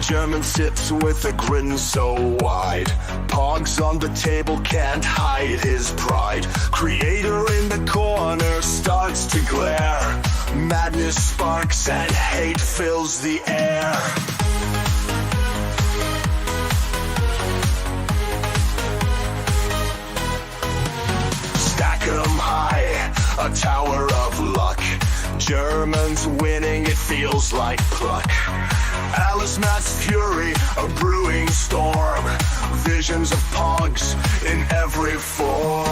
German sits with a grin so wide. Pogs on the table can't hide his pride. Creator in the corner starts to glare. Madness sparks and hate fills the air. Stack 'em high, a tower of luck. Germans winning, it feels like pluck. Alice Matt's fury, a brewing storm. Visions of pogs in every form.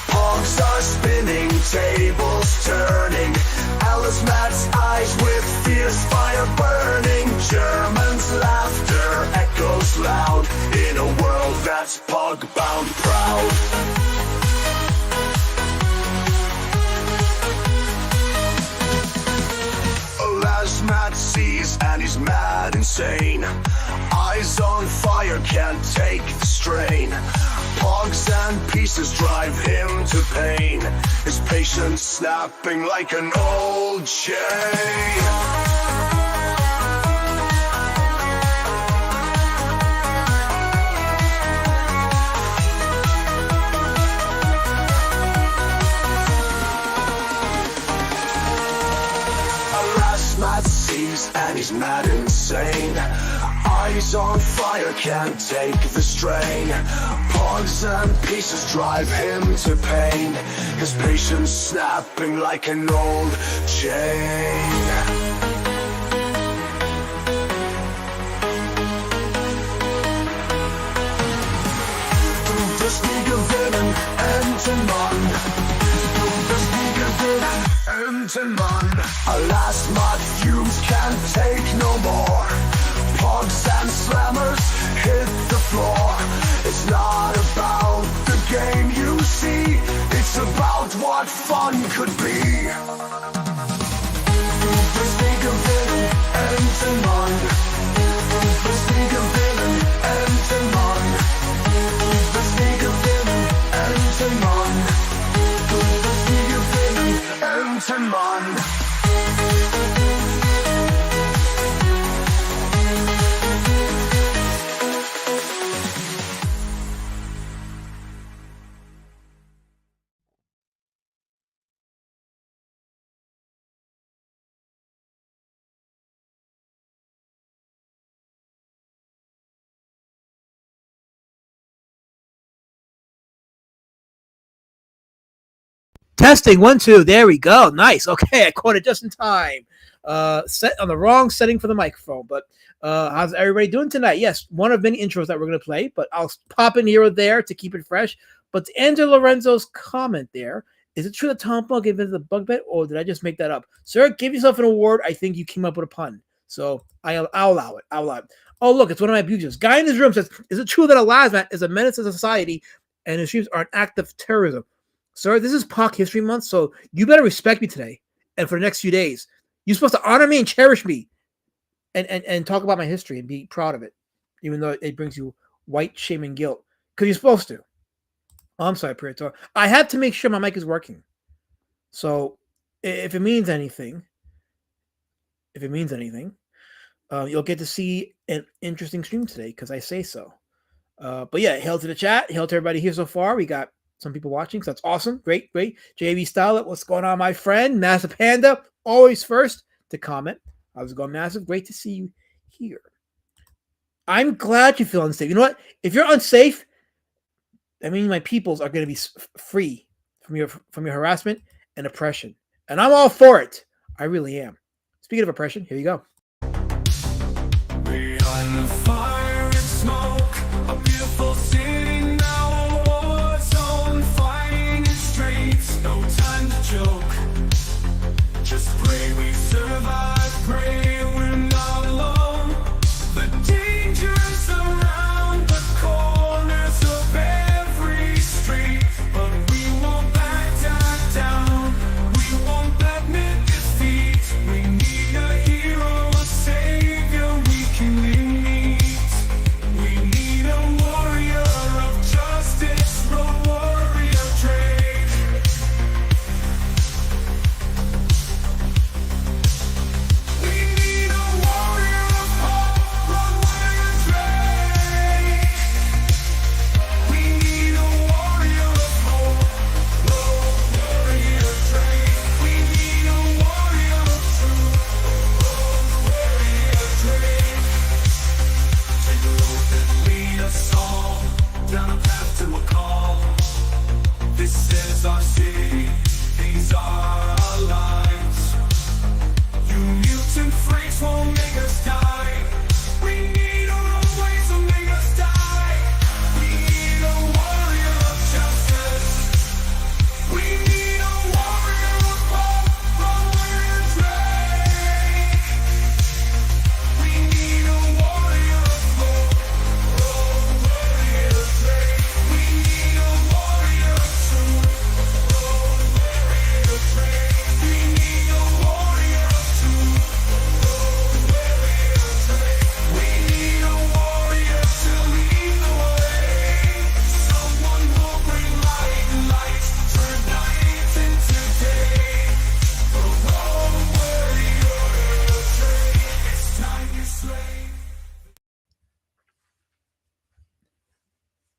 Pogs are spinning, tables turning. Alice Matt's eyes with fierce fire burning. Germans' laughter echoes loud in a world that's pog-bound proud. Matt sees and he's mad insane. Eyes on fire, can't take the strain. Pogs and pieces drive him to pain. His patience snapping like an old chain. And he's mad insane. Eyes on fire, can't take the strain. Pogs and pieces drive him to pain. His patience snapping like an old chain. Das nie gewinnen, enden Mann. Das nie gewinnen, enden Mann. Alas, Mud fumes can't take no more. Pogs and slammers hit the floor. It's not about the game you see. It's about what fun could be. Das nie gewinnen, enden Mann. Das nie gewinnen, enden Mann. Das nie gewinnen, enden Mann. Das nie gewinnen, enden Mann. Testing 1 2. There we go. Nice. Okay, I caught it just in time. Set on the wrong setting for the microphone. But how's everybody doing tonight? Yes, one of many intros that we're going to play, but I'll pop in here or there to keep it fresh. But to answer Lorenzo's comment there, is it true that Tom Bunk invented the bug bet, or did I just make that up? Sir, give yourself an award. I think you came up with a pun. So I'll allow it. I'll allow it. Oh, look, it's one of my abusers. Guy in his room says, is it true that a Lazmat is a menace to society and his streams are an act of terrorism? Sir, this is POC History Month, so you better respect me today and for the next few days. You're supposed to honor me and cherish me and talk about my history and be proud of it, even though it brings you white shame and guilt, because you're supposed to. Oh, I'm sorry, Prietor. I had to make sure my mic is working. So if it means anything, you'll get to see an interesting stream today because I say so. But yeah, hail to the chat. Hail to everybody here so far. We got some people watching, so that's awesome. Great. JB Stylet, what's going on, my friend? Massive Panda, always first to comment. How's it going, Massive? Great to see you here. I'm glad you feel unsafe. You know what? If you're unsafe, I mean, my peoples are going to be free from your harassment and oppression. And I'm all for it. I really am. Speaking of oppression, here you go. Behind the fire and smoke, a beautiful city now, a war zone, fighting in streets, no time to joke. Just pray we survive, pray we're not alone. The dangers around the corners of every street, but we won't back down, we won't admit defeat. We need a hero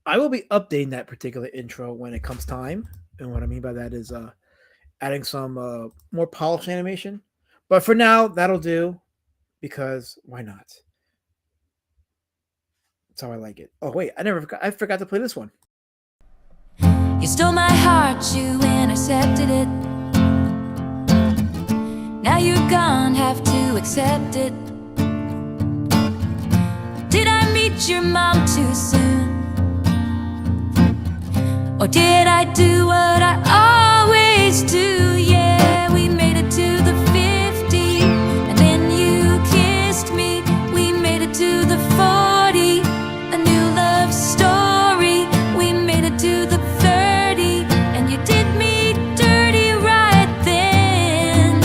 I will be updating that particular intro when it comes time. And what I mean by that is adding some more polished animation. But for now, that'll do because why not? That's how I like it. Oh wait, I forgot to play this one. You stole my heart, you intercepted it. Now you're gone, have to accept it. Did I meet your mom too soon? Or did I do what I always do? Yeah, we made it to the 50, and then you kissed me. We made it to the 40, a new love story. We made it to the 30, and you did me dirty right then.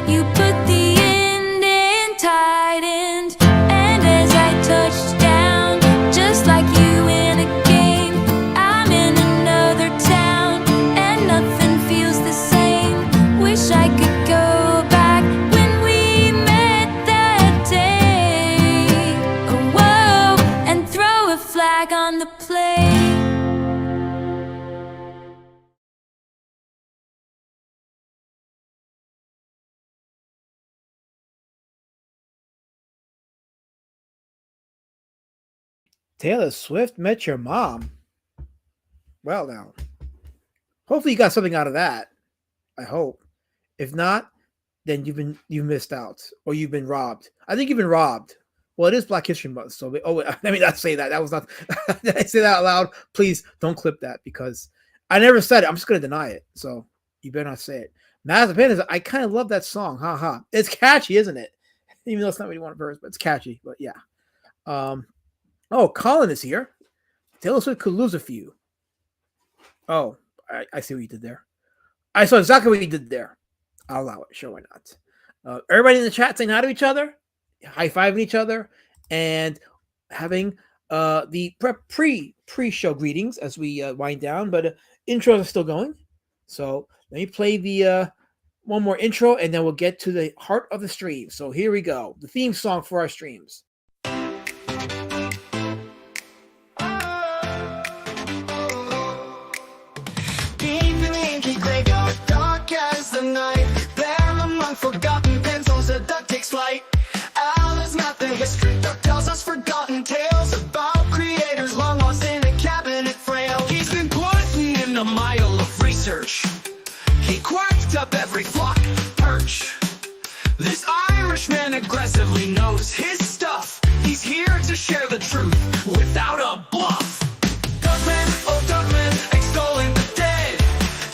You put the end in tight end, and as I touched down, just like you in a game, I'm in another town, and nothing feels the same. Wish I could go back when we met that day. Oh, whoa, and throw a flag on the play. Taylor Swift met your mom. Well, now, hopefully you got something out of that. I hope. If not, then you missed out or you've been robbed. I think you've been robbed. Well, it is Black History Month, so let me not say that. That was not. Did I say that out loud? Please don't clip that because I never said it. I'm just gonna deny it. So you better not say it. Mazapan, I kind of love that song. Ha ha. It's catchy, isn't it? Even though it's not really one verse, but it's catchy. But yeah. Oh, Colin is here. Taylor Swift could lose a few. Oh, I see what you did there. I saw exactly what you did there. I'll allow it. Sure, why not? Everybody in the chat saying hi to each other, high-fiving each other, and having the pre-show greetings as we wind down. But intros are still going. So let me play the one more intro, and then we'll get to the heart of the stream. So here we go. The theme song for our streams. Dark as the night, there among forgotten pencils, a duck takes flight. Al is not the history duck tells us forgotten tales about creators long lost in a cabinet frail. He's been putting in a mile of research. He quacked up every flock perch. This Irishman aggressively knows his stuff. He's here to share the truth without a bluff. Duckman, oh Duckman, extolling the dead.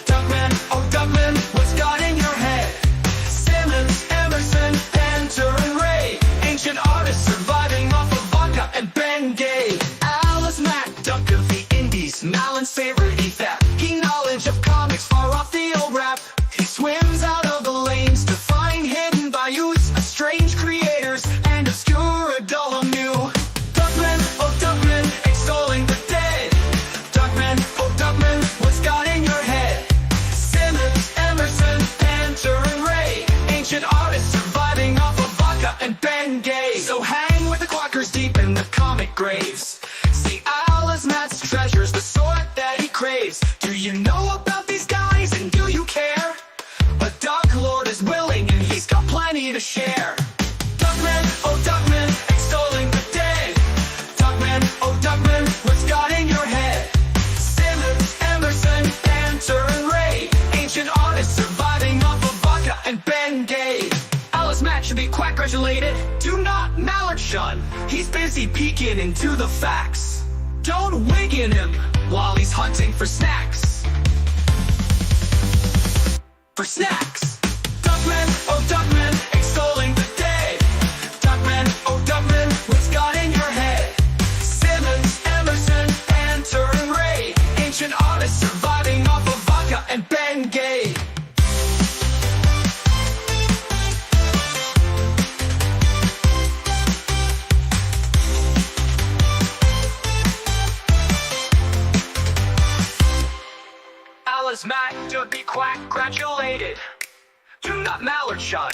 Duckman, oh Duckman, what's got in your head? Simmons, Emerson, Penter and Ray, ancient artists surviving off of vodka and Ben Gay. Alice Mack, duck of the Indies, Malin's favorite theft. He knowledge of comics far off the old rap. He swims out of the lanes to find hidden bayous, strange creators and obscure adult new. Duckman, oh Duckman, extolling the dead. Duckman, oh Duckman, what's got in your head? Simmons, Emerson, Penter and Ray, ancient artists surviving off of vodka and Ben Gay. So hang with the quackers deep in the comic graves. See Alice Matt's treasures, the sort that he craves. Do you know about these guys and do you care? A Duck Lord is willing and he's got plenty to share. Duckman, oh Duckman, extolling the dead. Duckman, oh Duckman, what's got in your head? Simmons, Emerson, Penter and Ray, ancient artists surviving off of vodka and Ben Gay. Alice Matt should be quack congratulated. Do not mallard shun. He's busy peeking into the facts. Don't wig in him while he's hunting for snacks. For snacks. Duckman, oh Duckman, extolling the dead. Duckman, oh Duckman, what's got in your head? Simmons, Emerson, Penter and Ray, ancient artists surviving off of vodka and Ben Gay. Alice Mack to be quack gratulated. Do not mallard shun.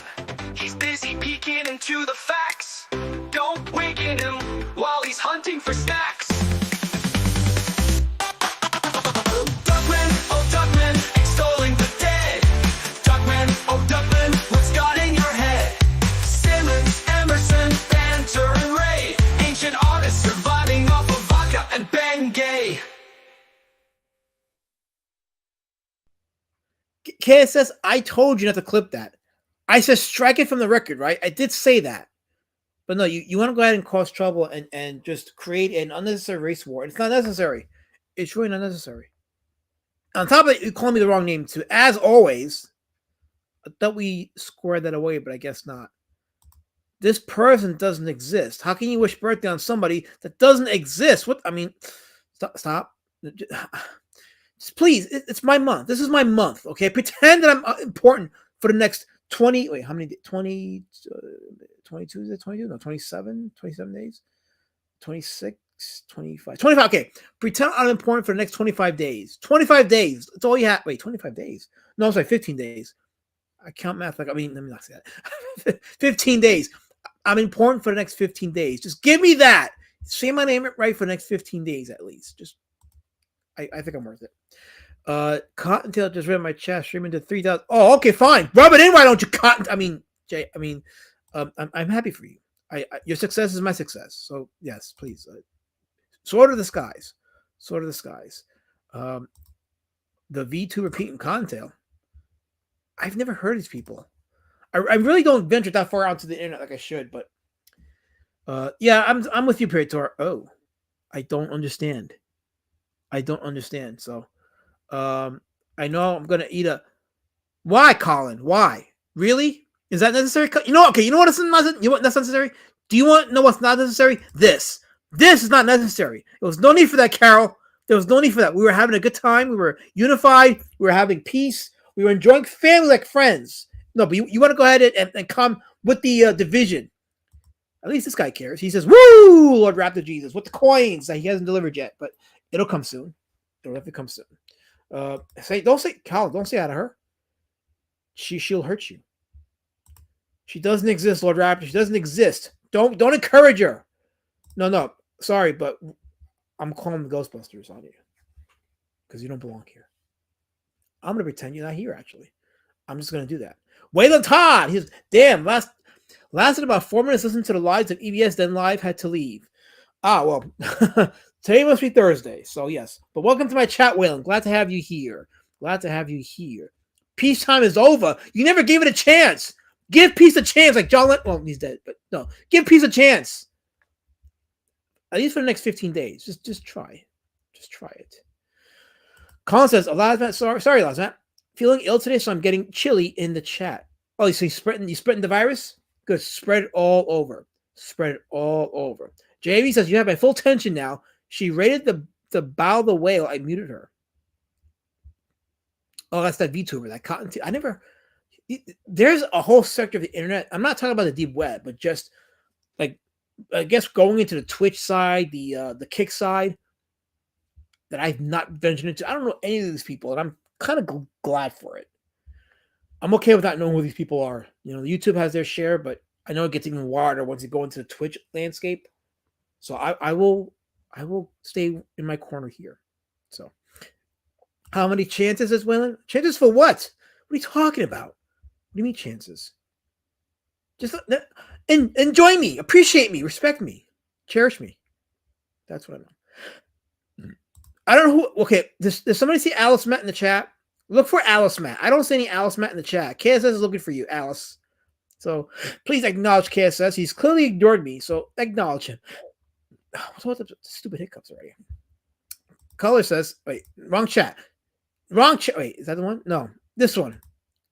He's busy peeking into the facts. Don't wig in him while he's hunting for snacks. KSS, I told you not to clip that. I said strike it from the record, right? I did say that. But no, you want to go ahead and cause trouble and just create an unnecessary race war. It's not necessary. It's really not necessary. On top of it, you call me the wrong name too. As always, I thought we squared that away, but I guess not. This person doesn't exist. How can you wish birthday on somebody that doesn't exist? What I mean, stop. Just please, it's my month. This is my month. Okay, pretend that I'm important for the next 20. Wait, how many? 20, 22? Is it 22? No, 27. 27 days. 26. 25. 25. Okay, pretend I'm important for the next 25 days. 25 days. That's all you have. Wait, 25 days. No, I'm sorry, 15 days. I count math like, let me not say that. 15 days. I'm important for the next 15 days. Just give me that. Say my name right for the next 15 days at least. Just, I think I'm worth it. Cottontail just read my chat, streaming to 3,000. Oh, okay, fine. Rub it in. Why don't you, Cotton? I mean, Jay. I mean, I'm happy for you. Your success is my success. So yes, please. Sword of the skies. Sword of the skies. The V2 repeating Cottontail. I've never heard of these people. I really don't venture that far out to the internet like I should, but yeah, I'm with you, Praetor. Oh, I don't understand. I don't understand. So I know I'm gonna eat a. Why, Colin? Why? Really? Is that necessary? You know, okay. You know what? You know what? That's necessary. Do you want to know what's not necessary? This is not necessary. There was no need for that, Carol. There was no need for that. We were having a good time. We were unified. We were having peace. We were enjoying family like friends. No, but you want to go ahead and come with the division. At least this guy cares. He says, "Woo, Lord Raptor Jesus," with the coins that he hasn't delivered yet, but it'll come soon. It'll definitely come soon. Don't say, Cal, don't say out of her. She'll hurt you. She doesn't exist, Lord Raptor. She doesn't exist. Don't encourage her. No. Sorry, but I'm calling the Ghostbusters on you because you don't belong here. I'm gonna pretend you're not here. Actually, I'm just gonna do that. Waylon Todd. He's damn lasted about 4 minutes. Listened to the lives of EBS, then live had to leave. Well, today must be Thursday, so yes. But welcome to my chat, Waylon. Glad to have you here. Glad to have you here. Peacetime is over. You never gave it a chance. Give peace a chance, like John Lennon. Well, he's dead, but no. Give peace a chance. At least for the next 15 days. Just try. Just try it. Colin says, Lazmat, sorry, Lazmat. Feeling ill today, so I'm getting chilly in the chat. Oh, so you spreading the virus? Good. Spread it all over. Spread it all over. JV says, you have my full attention now. She rated the bow the whale. I muted her. Oh, that's that VTuber, that cotton. I never. There's a whole sector of the internet. I'm not talking about the deep web, but just like, I guess going into the Twitch side, the Kick side, that I've not ventured into. I don't know any of these people, and I'm kind of glad for it. I'm okay with not knowing who these people are. You know, YouTube has their share, but I know it gets even wilder once you go into the Twitch landscape. So I will stay in my corner here. So, how many chances is Waylon? Chances for what? What are you talking about? What do you mean chances? Just enjoy me, appreciate me, respect me, cherish me. That's what I mean. I don't know who. Okay, does somebody see Alice Matt in the chat? Look for Alice Matt. I don't see any Alice Matt in the chat. KSS is looking for you, Alice. So please acknowledge KSS. He's clearly ignored me, so acknowledge him. What's up? Stupid hiccups already. Color says, wait, wrong chat. Wrong chat. Wait, is that the one? No, this one.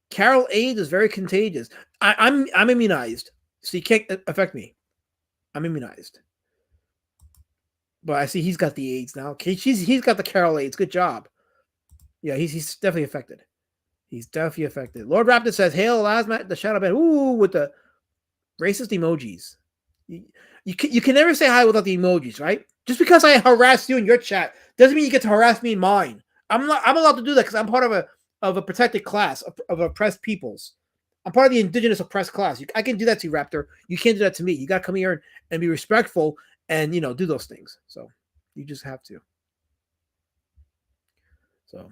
Carol AIDS is very contagious. I'm immunized, so you can't affect me. I'm immunized. But I see he's got the AIDS now. Okay, he's got the Carol AIDS. Good job. Yeah, he's definitely affected. He's definitely affected. Lord Raptor says, "Hail, Lazmat, the shadow band." Ooh, with the racist emojis. You can never say hi without the emojis, right? Just because I harass you in your chat doesn't mean you get to harass me in mine. I'm allowed to do that because I'm part of a protected class of oppressed peoples. I'm part of the indigenous oppressed class. I can do that to you, Raptor. You can't do that to me. You got to come here and be respectful and, do those things. So you just have to. So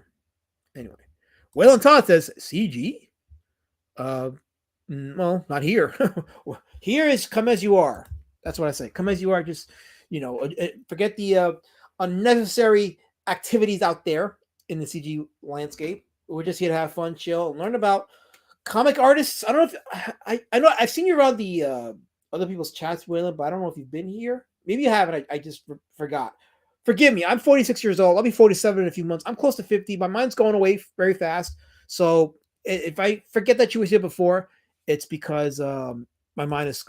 anyway, Waylon Todd says CG. Well, not here. Here is come as you are. That's what I say. Come as you are. Just, forget the unnecessary activities out there in the CG landscape. We're just here to have fun, chill, and learn about comic artists. I don't know if I know I've seen you around the other people's chats, William, but I don't know if you've been here. Maybe you haven't. I just forgot. Forgive me. I'm 46 years old. I'll be 47 in a few months. I'm close to 50. My mind's going away very fast. So if I forget that you were here before, it's because my mind is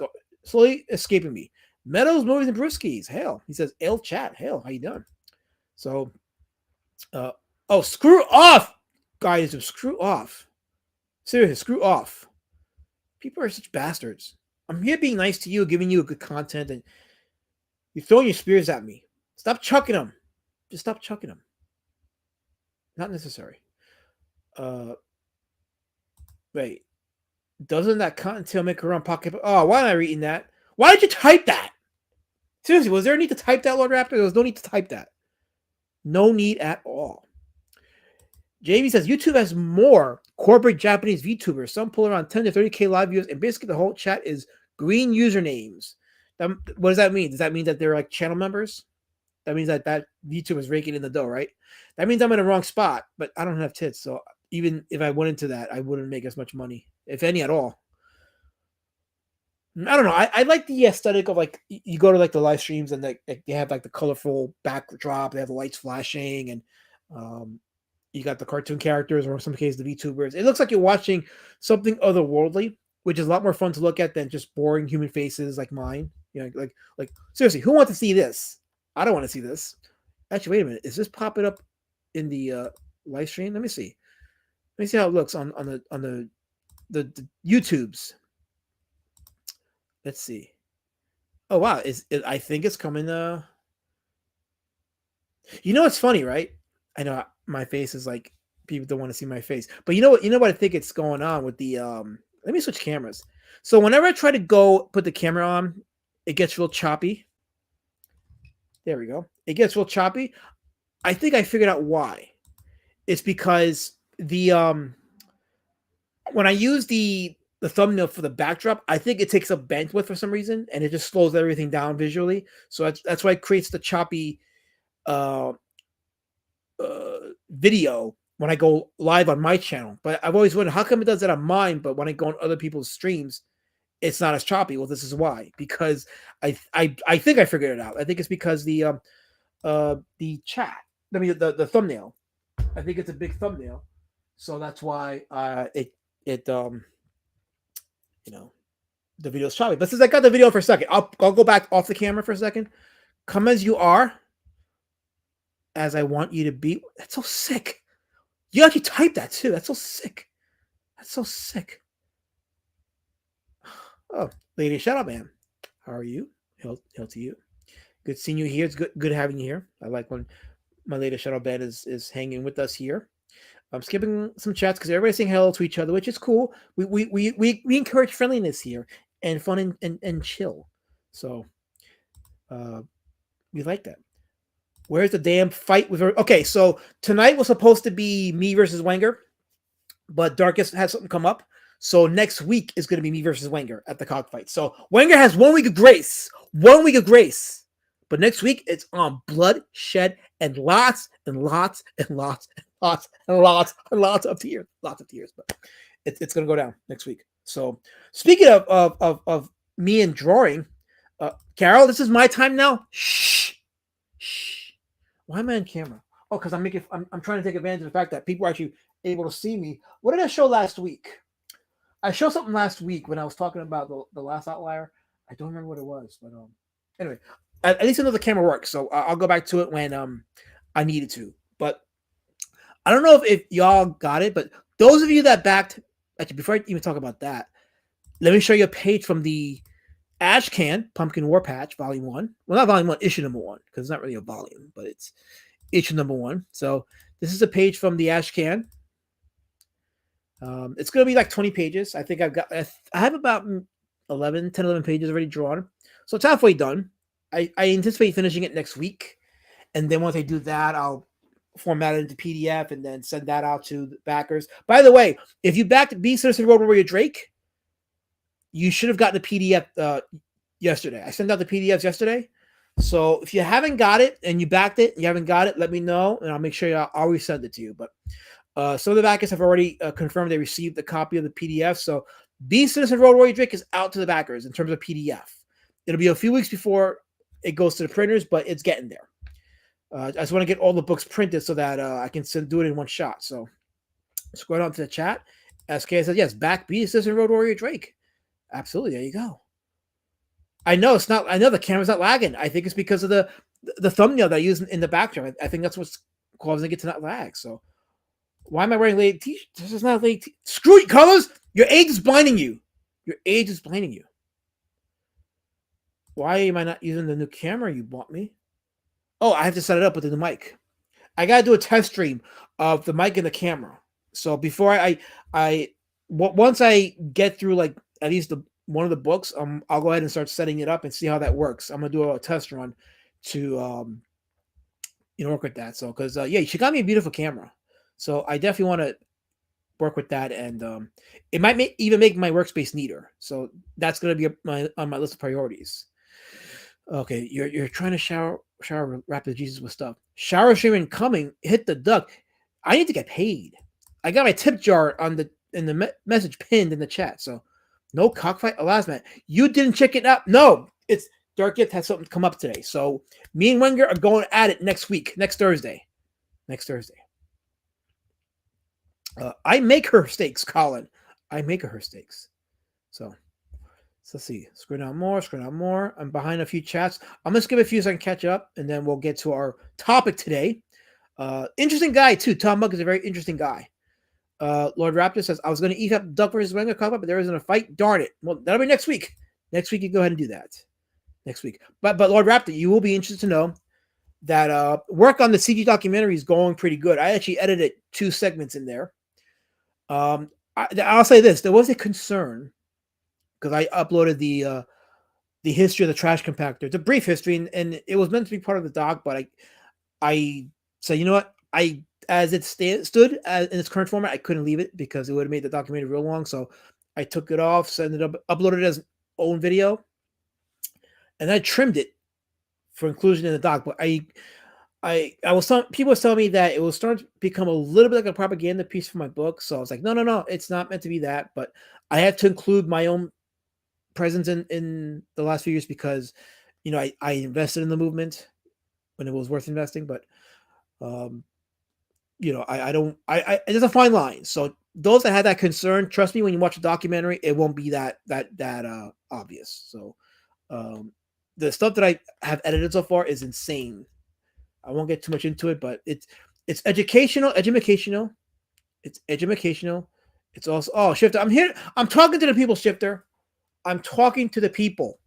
slowly escaping me. Meadows, Movies, and Brewskis. Hail. He says, "L chat. Hail. How you doing?" So, oh, screw off, guys. Screw off. Seriously, screw off. People are such bastards. I'm here being nice to you, giving you good content, and you're throwing your spears at me. Stop chucking them. Just stop chucking them. Not necessary. Wait. Doesn't that cottontail make her own pocket? Oh, why am I reading that? Why did you type that? Seriously, was there a need to type that, Lord Raptor? There was no need to type that. No need at all. JV says YouTube has more corporate Japanese VTubers. Some pull around 10 to 30K live views, and basically the whole chat is green usernames. What does that mean? Does that mean that they're like channel members? That means that VTuber is raking in the dough, right? That means I'm in the wrong spot, but I don't have tits. So even if I went into that, I wouldn't make as much money, if any at all. I don't know. I like the aesthetic of like you go to like the live streams and they have like the colorful backdrop. They have the lights flashing and you got the cartoon characters or in some cases the VTubers. It looks like you're watching something otherworldly, which is a lot more fun to look at than just boring human faces like mine. You know, like seriously, who wants to see this? I don't want to see this. Actually, wait a minute. Is this popping up in the live stream? Let me see. Let me see how it looks on the YouTubes. Let's see. Oh wow, I think it's coming. You know what's funny, right? I know my face is like people don't want to see my face, but you know what? You know what I think it's going on with the Let me switch cameras. So whenever I try to go put the camera on, it gets real choppy. There we go. It gets real choppy. I think I figured out why. It's because the when I use the thumbnail for the backdrop, I think it takes up bandwidth for some reason, and it just slows everything down visually. So that's why it creates the choppy video when I go live on my channel. But I've always wondered how come it does that on mine, but when I go on other people's streams, it's not as choppy. Well, this is why, because I think I figured it out. I think it's because the chat. I mean the thumbnail. I think it's a big thumbnail, so that's why you know, the video's choppy. But since I got the video for a second, I'll go back off the camera for a second. Come as you are, as I want you to be. That's so sick. You actually typed that too. That's so sick. That's so sick. Oh, Lady Shadow Man, how are you? Hail to you. Good seeing you here. It's good having you here. I like when my Lady Shadow Man is hanging with us here. I'm skipping some chats because everybody's saying hello to each other, which is cool. We encourage friendliness here and fun and chill. So we like that. Where's the damn fight with her? Okay, so tonight was supposed to be me versus Wenger, but Darkest had something come up. So next week is going to be me versus Wenger at the cockfight. So Wenger has 1 week of grace. 1 week of grace. But next week it's on bloodshed and lots and lots and lots and lots and lots and lots of tears. Lots of tears. But it's going to go down next week. So speaking of me and drawing, Carol, this is my time now. Shh. Why am I on camera? Oh, because I'm trying to take advantage of the fact that people are actually able to see me. What did I show last week? I showed something last week when I was talking about the last outlier. I don't remember what it was, but anyway, at least another camera works. So I'll go back to it when I needed to. But I don't know if y'all got it, but those of you that backed, actually, before I even talk about that, let me show you a page from the Ashcan Pumpkin War Patch, Volume 1. Well, not Volume 1, Issue number 1, because it's not really a volume, but it's issue number 1. So this is a page from the Ashcan. It's going to be like 20 pages. I think I have about 10, 11 pages already drawn. So it's halfway done. I anticipate finishing it next week. And then once I do that, I'll format it into PDF and then send that out to the backers. By the way, if you backed B Citizen Road Warrior Drake, you should have gotten a PDF yesterday. I sent out the PDFs yesterday. So if you haven't got it and you backed it, you haven't got it, let me know and I'll make sure I'll resend it to you. But Some of the backers have already confirmed they received a copy of the PDF. So Beast Citizen Road Warrior Drake is out to the backers in terms of PDF. It'll be a few weeks before it goes to the printers, but it's getting there. I just want to get all the books printed so that I can do it in one shot. So scroll down to the chat. SK says, yes, back Beast Citizen Road Warrior Drake. Absolutely. There you go. I know it's not. I know the camera's not lagging. I think it's because of the thumbnail that I use in the background. I think that's what's causing it to not lag. So why am I wearing late t-shirt? This is not late. Screw it, colors. Your age is blinding you. Your age is blinding you. Why am I not using the new camera you bought me? Oh, I have to set it up with the new mic. I gotta do a test stream of the mic and the camera. So before once I get through like at least one of the books, I'll go ahead and start setting it up and see how that works. I'm gonna do a test run to work with that. So because yeah, she got me a beautiful camera, so I definitely want to work with that, and it might even make my workspace neater. So that's gonna be on my list of priorities. Okay, you're trying to shower rapid Jesus with stuff. Shower streaming coming. Hit the duck. I need to get paid. I got my tip jar in the message pinned in the chat. So no cockfight. Alas, man, you didn't check it out. No, it's Dark Gift has something come up today. So me and Wenger are going at it next week, next Thursday. I make her steaks, Colin. I make her steaks. So let's see. Scroll down more. I'm behind a few chats. I'm going to skip a few so I can catch up, and then we'll get to our topic today. Interesting guy, too. Tom Bunk is a very interesting guy. Lord Raptor says, I was going to eat up Duck versus Wenger cover, but there isn't a fight. Darn it. Well, that'll be next week. Next week, you go ahead and do that. Next week. But Lord Raptor, you will be interested to know that work on the CG documentary is going pretty good. I actually edited 2 segments in there. I'll say this. There was a concern because I uploaded the history of the trash compactor. It's a brief history, and it was meant to be part of the doc, but I said, you know what? As it stood in its current format, I couldn't leave it because it would have made the documentary real long. So I took it off, sent it up, uploaded it as own video, and I trimmed it for inclusion in the doc. But people were telling me that it was starting to become a little bit like a propaganda piece for my book. So I was like, no, it's not meant to be that. But I had to include my own presence in the last few years because, I invested in the movement when it was worth investing. But, there's a fine line. So those that had that concern, trust me, when you watch a documentary, it won't be that obvious. So the stuff that I have edited so far is insane. I won't get too much into it, but it's educational. It's educational. It's also Shifter. I'm here. I'm talking to the people, Shifter. I'm talking to the people.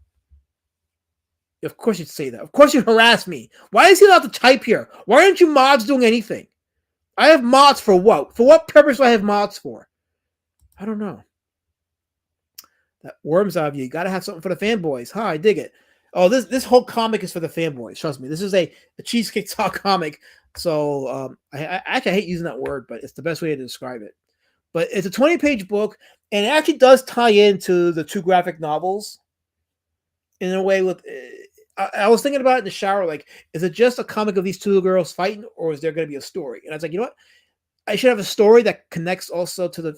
Of course you'd say that. Of course you'd harass me. Why is he allowed to type here? Why aren't you mods doing anything? I have mods for what? For what purpose do I have mods for? I don't know. That worms out of you. You got to have something for the fanboys. Huh? I dig it. Oh, this whole comic is for the fanboys. Trust me. This is a Cheesecake Talk comic. So I actually hate using that word, but it's the best way to describe it. But it's a 20-page book, and it actually does tie into the 2 graphic novels in a way. With I was thinking about it in the shower, like, is it just a comic of these 2 girls fighting, or is there going to be a story? And I was like, you know what? I should have a story that connects also to the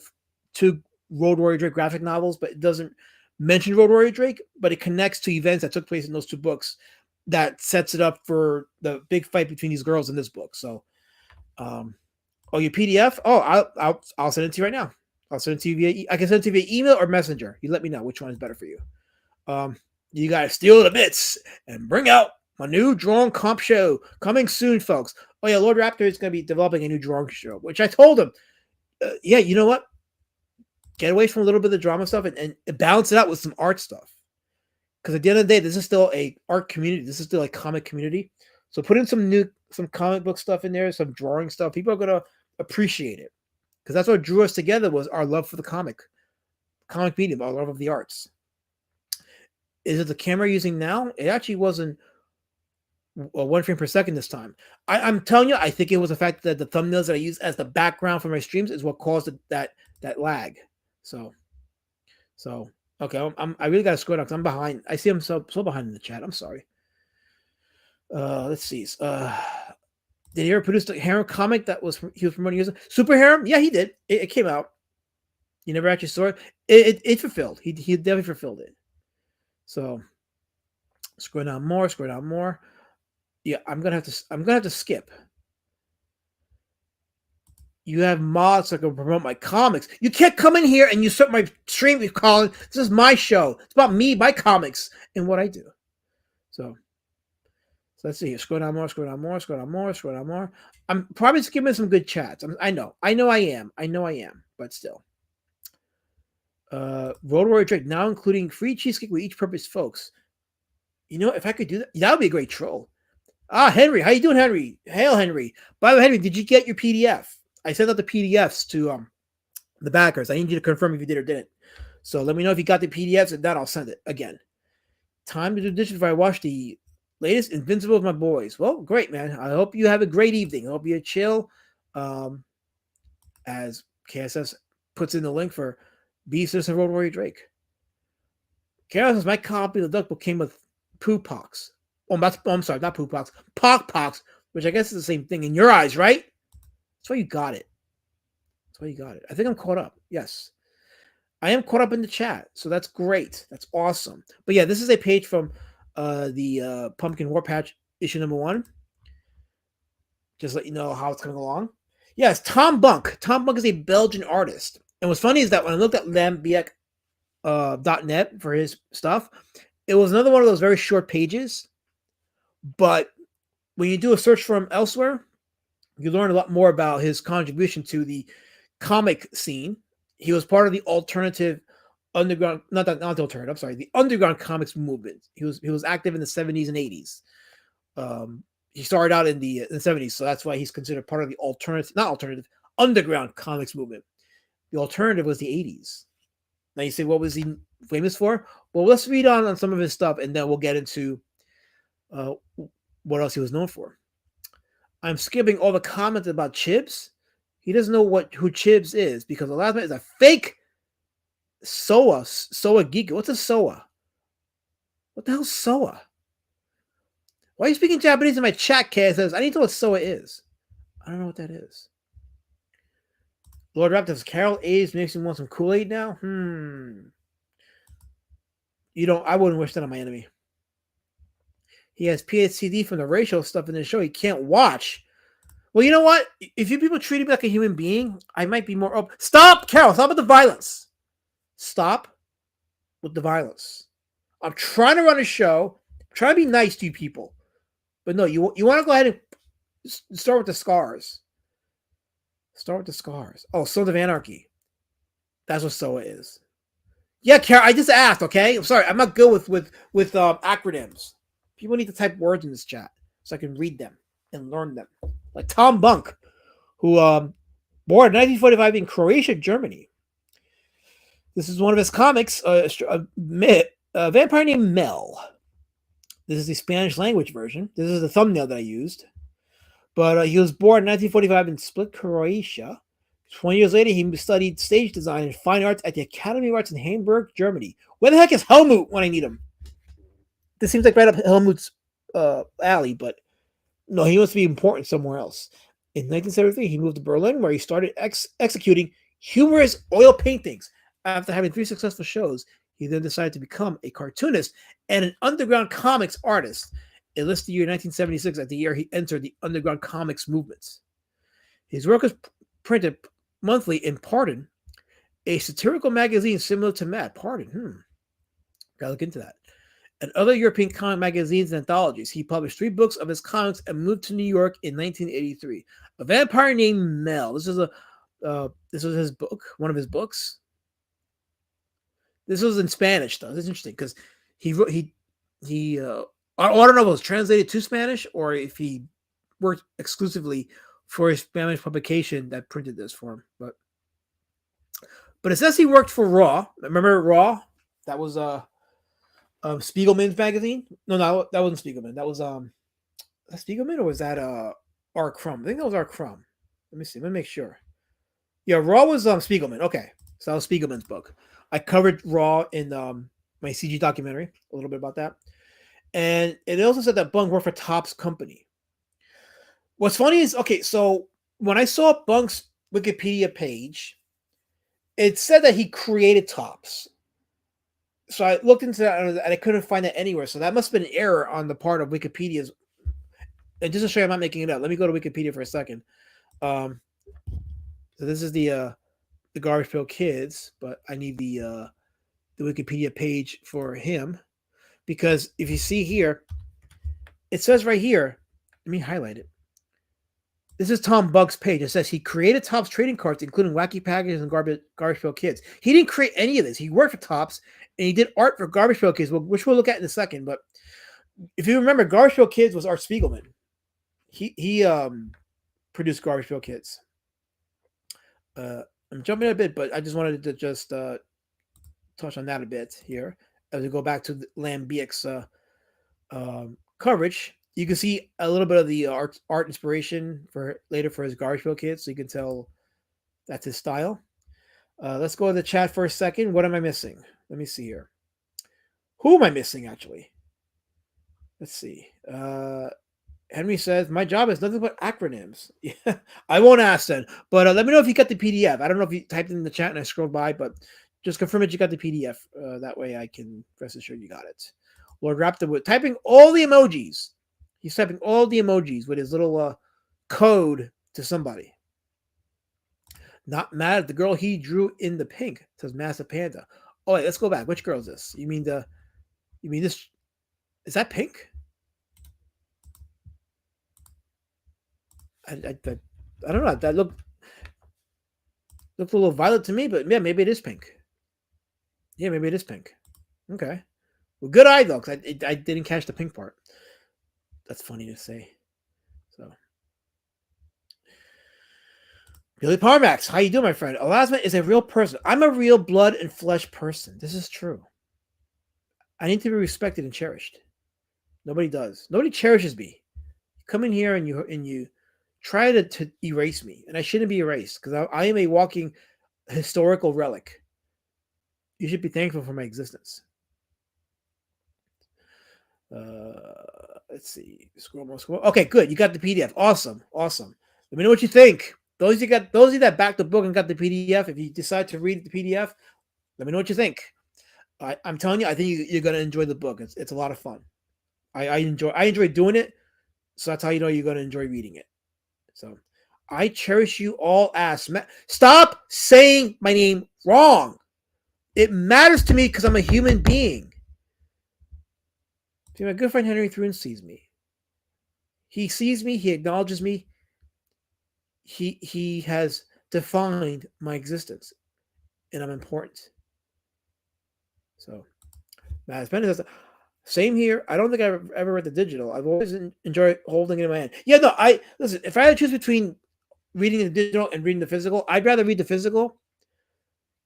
2 Road Warrior Drake graphic novels, but it doesn't mention Road Warrior Drake, but it connects to events that took place in those 2 books that sets it up for the big fight between these girls in this book. So, your PDF? Oh, I'll send it to you right now. I'll send it to you I can send it to you via email or messenger. You let me know which one is better for you. You gotta steal the bits and bring out my new drawing comp show coming soon, folks. Oh yeah, Lord Raptor is gonna be developing a new drawing show, which I told him. Yeah, you know what? Get away from a little bit of the drama stuff and balance it out with some art stuff. Because at the end of the day, this is still a art community. This is still a comic community. So put in some comic book stuff in there, some drawing stuff. People are gonna appreciate it. Because that's what drew us together was our love for the comic medium, our love of the arts. Is it the camera using now? It actually wasn't 1 frame per second this time. I'm telling you, I think it was the fact that the thumbnails that I use as the background for my streams is what caused that lag. So okay, I really got to scroll down because I'm behind. I see I'm so behind in the chat. I'm sorry. Let's see. Did he ever produce the harem comic that he was promoting? Super Harem? Yeah, he did. It came out. You never actually saw it. It fulfilled. He definitely fulfilled it. So scroll down more. Scroll down more. Yeah, I'm gonna have to skip. You have mods that can promote my comics. You can't come in here and usurp my stream, Colin. This is my show. It's about me, my comics, and what I do. So let's see here. Scroll down more, scroll down more, scroll down more, scroll down more. I'm probably skipping some good chats. I know I am, but still. Road Warrior Drake now including free cheesecake with each purpose, folks. You know, if I could do that, that would be a great troll. Henry, how you doing, Henry? Hail, Henry. By the way, Henry, did you get your PDF? I sent out the PDFs to the backers. I need you to confirm if you did or didn't. So let me know if you got the PDFs, and then I'll send it again. Time to do dishes before I watch the latest Invincible with my boys. Well, great, man. I hope you have a great evening. I hope you chill. As KSS puts in the link for B Citizen Road Warrior Drake. KSS, my copy of the Duck Book came with poo pox. I'm sorry, not poo pox. Pox, which I guess is the same thing in your eyes, right? That's why you got it. I think I'm caught up. Yes. I am caught up in the chat. So that's great. That's awesome. But yeah, this is a page from the Pumpkin War Patch issue number 1. Just let you know how it's coming along. Yes, Tom Bunk. Tom Bunk is a Belgian artist. And what's funny is that when I looked at lambiek.net for his stuff, it was another one of those very short pages. But when you do a search for him elsewhere, you learn a lot more about his contribution to the comic scene. He was part of the alternative underground, the underground comics movement. He was active in the 70s and 80s. He started out in the 70s, so that's why he's considered part of the underground comics movement. The alternative was the 80s. Now you say, what was he famous for? Well, let's read on some of his stuff, and then we'll get into what else he was known for. I'm skipping all the comments about Chibs. He doesn't know who Chibs is because the last man is a fake Soa geek. What's a Soa? What the hell's Soa? Why are you speaking Japanese in my chat, Kay? Says I need to know what Soa is. I don't know what that is. Lord Raptors, Carol A's makes me want some Kool-Aid now. I wouldn't wish that on my enemy. He has PhD from the racial stuff in the show he can't watch. Well, you know what? If you people treated me like a human being, I might be more open. Stop, Carol. Stop with the violence. Stop with the violence. I'm trying to run a show. I'm trying to be nice to you people. But no, you want to go ahead and start with the scars. Start with the scars. Oh, Sons of Anarchy. That's what SOA is. Yeah, Carol, I just asked, okay? I'm sorry. I'm not good with acronyms. People need to type words in this chat so I can read them and learn them. Like Tom Bunk, who born in 1945 in Croatia, Germany. This is one of his comics, a vampire named Mel. This is the Spanish language version. This is the thumbnail that I used. But he was born in 1945 in Split, Croatia. 20 years later, he studied stage design and fine arts at the Academy of Arts in Hamburg, Germany. Where the heck is Helmut when I need him? This seems like right up Helmut's alley, but no, he must be important somewhere else. In 1973, he moved to Berlin, where he started executing humorous oil paintings. After having 3 successful shows, he then decided to become a cartoonist and an underground comics artist. It lists the year 1976 as the year he entered the underground comics movements. His work is printed monthly in Pardon, a satirical magazine similar to Mad. Pardon, gotta look into that. And other European comic magazines and anthologies. He published 3 books of his comics and moved to New York in 1983. A vampire named Mel. This was his book, one of his books. This was in Spanish, though. This is interesting because I don't know if it was translated to Spanish or if he worked exclusively for his Spanish publication that printed this for him. But it says he worked for Raw. Remember Raw? That was Spiegelman's magazine. No, that wasn't Spiegelman. That was that Spiegelman, or was that R. Crumb? I think that was R. Crumb. Let me see. Let me make sure. Yeah, Raw was Spiegelman. Okay, so that was Spiegelman's book. I covered Raw in my CG documentary, a little bit about that. And it also said that Bunk worked for Topps Company. What's funny is, okay, so when I saw Bunk's Wikipedia page, it said that he created Tops. So I looked into that and I couldn't find that anywhere. So that must have been an error on the part of Wikipedia's. And just to show you I'm not making it up, let me go to Wikipedia for a second. Um, so this is the Garbage Pail Kids, but I need the Wikipedia page for him, because if you see here, it says right here. Let me highlight it. This is Tom Bunk's page. It says he created Topps trading cards, including Wacky Packages and Garbage Pail Kids. He didn't create any of this. He worked for Topps and he did art for Garbage Pail Kids, which we'll look at in a second. But if you remember, Garbage Pail Kids was Art Spiegelman. He produced Garbage Pail Kids. I'm jumping a bit, but I just wanted to just touch on that a bit here as we go back to Lambiek's coverage. You can see a little bit of the art inspiration for later for his Garbage Pail Kids, so you can tell that's his style. Let's go to the chat for a second. What am I missing? Let me see here. Who am I missing, actually? Let's see. Henry says, my job is nothing but acronyms. Yeah, I won't ask then. But let me know if you got the PDF. I don't know if you typed it in the chat and I scrolled by, but just confirm that you got the PDF. That way I can rest assured you got it. Lord Raptor with typing all the emojis. He's typing all the emojis with his little code to somebody. Not mad at the girl he drew in the pink, says Massive Panda. Oh, wait, let's go back. Which girl is this? You mean this? Is that pink? I don't know. That looked a little violet to me, but yeah, maybe it is pink. Yeah, maybe it is pink. Okay. Well, good eye though, because I didn't catch the pink part. That's funny to say. So, Billy Parmax, how you doing, my friend? Elasma is a real person. I'm a real blood and flesh person. This is true. I need to be respected and cherished. Nobody does. Nobody cherishes me. You come in here and you try to erase me, and I shouldn't be erased because I am a walking historical relic. You should be thankful for my existence. Let's see. Scroll more. Okay, good. You got the PDF. Awesome. Let me know what you think. Those of you that backed the book and got the PDF. If you decide to read the PDF, let me know what you think. I'm telling you, I think you're gonna enjoy the book. It's a lot of fun. I enjoy doing it. So that's how you know you're gonna enjoy reading it. So I cherish you all as stop saying my name wrong. It matters to me because I'm a human being. See, my good friend Henry Thrun sees me. He sees me, he acknowledges me. He has defined my existence. And I'm important. So same here. I don't think I've ever read the digital. I've always enjoyed holding it in my hand. Yeah, no, listen, if I had to choose between reading the digital and reading the physical, I'd rather read the physical.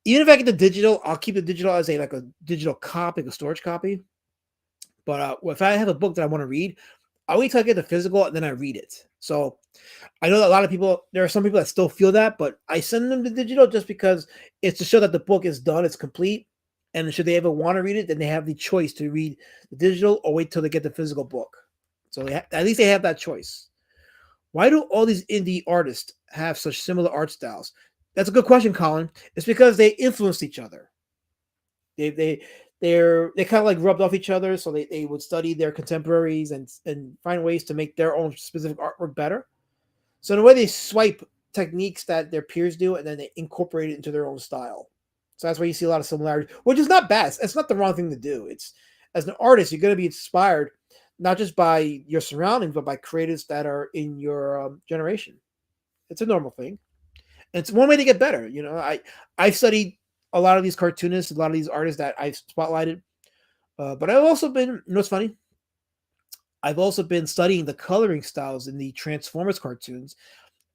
Even if I get the digital, I'll keep the digital as a digital copy, like a storage copy. But if I have a book that I want to read, I wait till I get the physical and then I read it. So I know that a lot of people, there are some people that still feel that, but I send them the digital just because it's to show that the book is done, it's complete. And should they ever want to read it, then they have the choice to read the digital or wait till they get the physical book. So at least they have that choice. Why do all these indie artists have such similar art styles? That's a good question, Colin. It's because they influenced each other. They kind of like rubbed off each other, so they would study their contemporaries and find ways to make their own specific artwork better. So in a way, they swipe techniques that their peers do, and then they incorporate it into their own style. So that's why you see a lot of similarities, which is not bad. It's not the wrong thing to do. It's, as an artist, you're going to be inspired not just by your surroundings, but by creators that are in your generation. It's a normal thing. And it's one way to get better. You know, I've studied a lot of these cartoonists, a lot of these artists that I've spotlighted. But I've also been, you know what's funny? I've also been studying the coloring styles in the Transformers cartoons,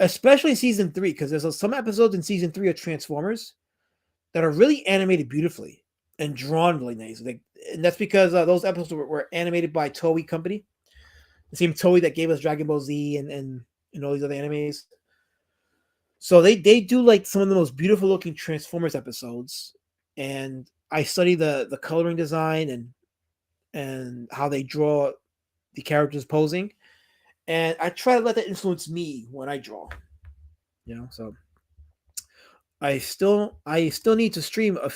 especially season 3, because there's some episodes in season 3 of Transformers that are really animated beautifully and drawn really nice. And that's because those episodes were animated by Toei Company, the same Toei that gave us Dragon Ball Z and all these other animes. So they do like some of the most beautiful looking Transformers episodes, and I study the coloring design and how they draw the characters posing. and I try to let that influence me when I draw. So I still need to stream a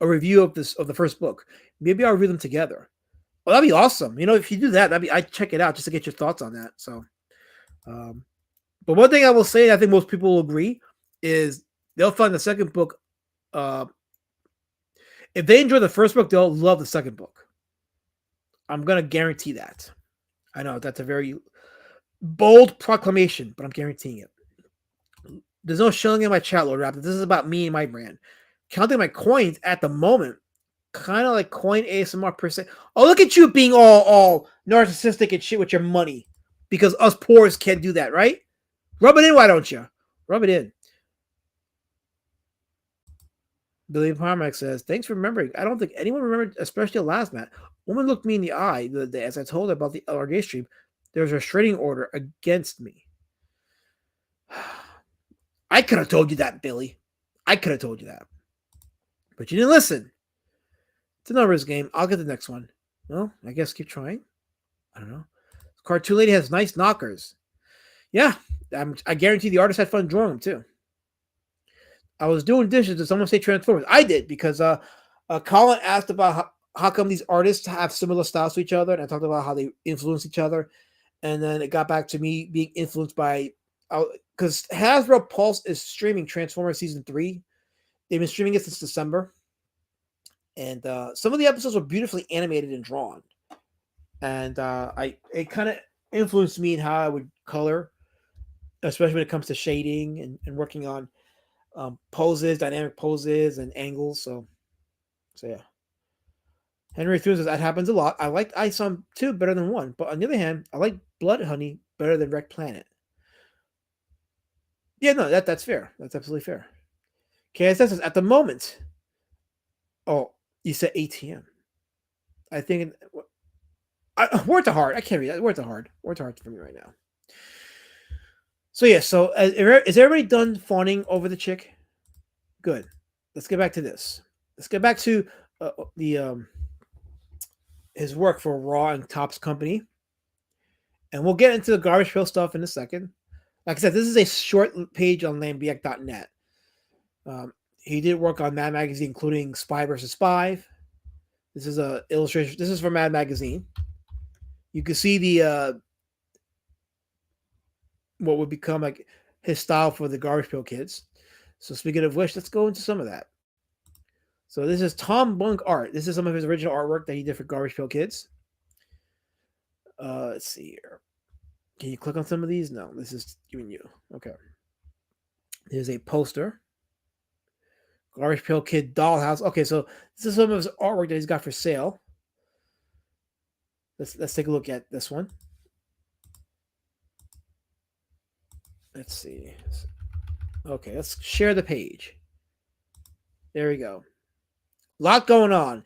review of the first book. Maybe I'll read them together. Well, that'd be awesome. If you do that, I'd check it out just to get your thoughts on that. So, um, but one thing I will say, I think most people will agree, is they'll find the second book. Uh, if they enjoy the first book, they'll love the second book. I'm gonna guarantee that. I know that's a very bold proclamation, but I'm guaranteeing it. There's no shilling in my chat, Lord Raptor. This is about me and my brand. Counting my coins at the moment, kind of like coin ASMR per se. Oh, look at you being all narcissistic and shit with your money, because us poors can't do that, right? Rub it in, why don't you? Rub it in. Billy Parmack says, "Thanks for remembering. I don't think anyone remembered, especially last Matt. Woman looked me in the eye the other day as I told her about the LRG stream. There was a restraining order against me." I could have told you that, Billy. I could have told you that. But you didn't listen. It's a numbers game. I'll get the next one. Well, I guess keep trying. I don't know. Cartoon Lady has nice knockers. Yeah, I guarantee the artist had fun drawing them too. I was doing dishes. Did someone say Transformers? I did, because Colin asked about how come these artists have similar styles to each other, and I talked about how they influence each other. And then it got back to me being influenced by, because Hasbro Pulse is streaming Transformers Season 3. They've been streaming it since December. And some of the episodes were beautifully animated and drawn. And it kind of influenced me in how I would color, especially when it comes to shading and working on poses, dynamic poses, and angles. So yeah. Henry Thune says that happens a lot. I liked ISOM 2 better than 1, but on the other hand, I like Blood Honey better than Wreck Planet. Yeah, no, that's fair. That's absolutely fair. KSS says at the moment. Oh, you said ATM. I think word to heart. I can't read that. Word to heart. Word to heart for me right now. So yeah. So is everybody done fawning over the chick? Good. Let's get back to this. Let's get back to his work for Raw and Topps Company, and we'll get into the garbage pail stuff in a second. Like I said, this is a short page on lambiek.net. He did work on Mad Magazine, including Spy vs. Spy. This is a illustration. This is for Mad Magazine. You can see the what would become like his style for the Garbage Pail Kids. So speaking of which, let's go into some of that. So this is Tom Bunk art. This is some of his original artwork that he did for Garbage Pail Kids. Let's see here. Can you click on some of these? No, this is giving you. Okay. Here's a poster. Garbage Pail Kid Dollhouse. Okay, so this is some of his artwork that he's got for sale. Let's take a look at this one. Let's see. Okay, let's share the page. There we go. A lot going on.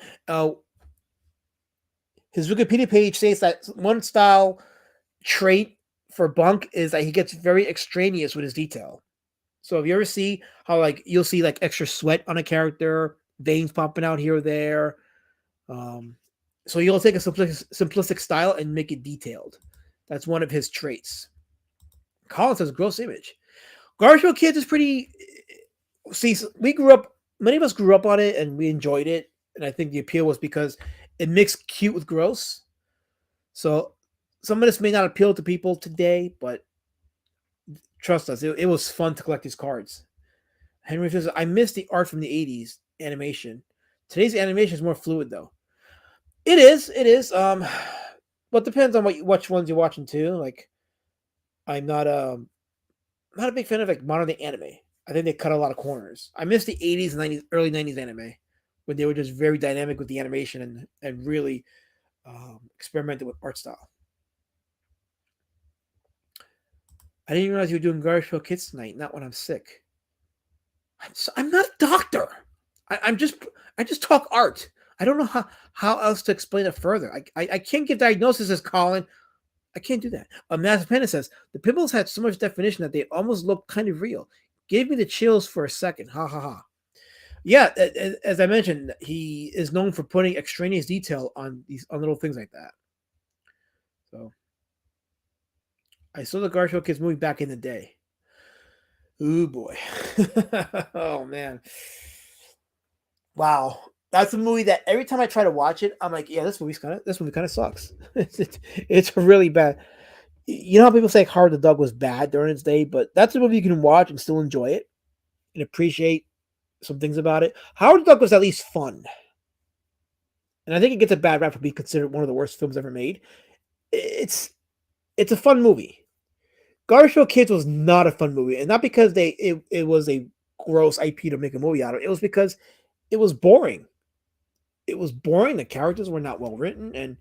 His Wikipedia page says that one style trait for Bunk is that he gets very extraneous with his detail. So if you ever see how like you'll see like extra sweat on a character, veins popping out here or there. So you'll take a simplistic style and make it detailed. That's one of his traits. Colin says gross image. Garbage Pail Kids is pretty. See, we grew up. Many of us grew up on it and we enjoyed it. And I think the appeal was because it mixed cute with gross. So some of this may not appeal to people today, but trust us, it was fun to collect these cards. Henry says, I miss the art from the 80s animation. Today's animation is more fluid, though. It is. But depends on which ones you're watching, too. Like, I'm not a big fan of like modern day anime. I think they cut a lot of corners. I miss the 80s and 90s, early 90s anime when they were just very dynamic with the animation and really experimented with art style. I didn't realize you were doing Garbage Pail Kids tonight, not when I'm sick. I'm not a doctor. I just talk art. I don't know how else to explain it further. I can't give diagnoses, Colin. I can't do that. Master Panda says, the pimples had so much definition that they almost looked kind of real. Gave me the chills for a second. Ha ha ha. Yeah, as I mentioned, he is known for putting extraneous detail on little things like that. So I saw the Garfield Kids movie back in the day. Ooh boy. Oh man. Wow. That's a movie that every time I try to watch it, I'm like, yeah, this movie kind of sucks. It's really bad. You know how people say Howard the Duck was bad during its day, but that's a movie you can watch and still enjoy it and appreciate some things about it. Howard the Duck was at least fun. And I think it gets a bad rap for being considered one of the worst films ever made. It's it's a fun movie. Garfield Kids was not a fun movie, and not because it was a gross IP to make a movie out of. It was because it was boring. It was boring. The characters were not well written,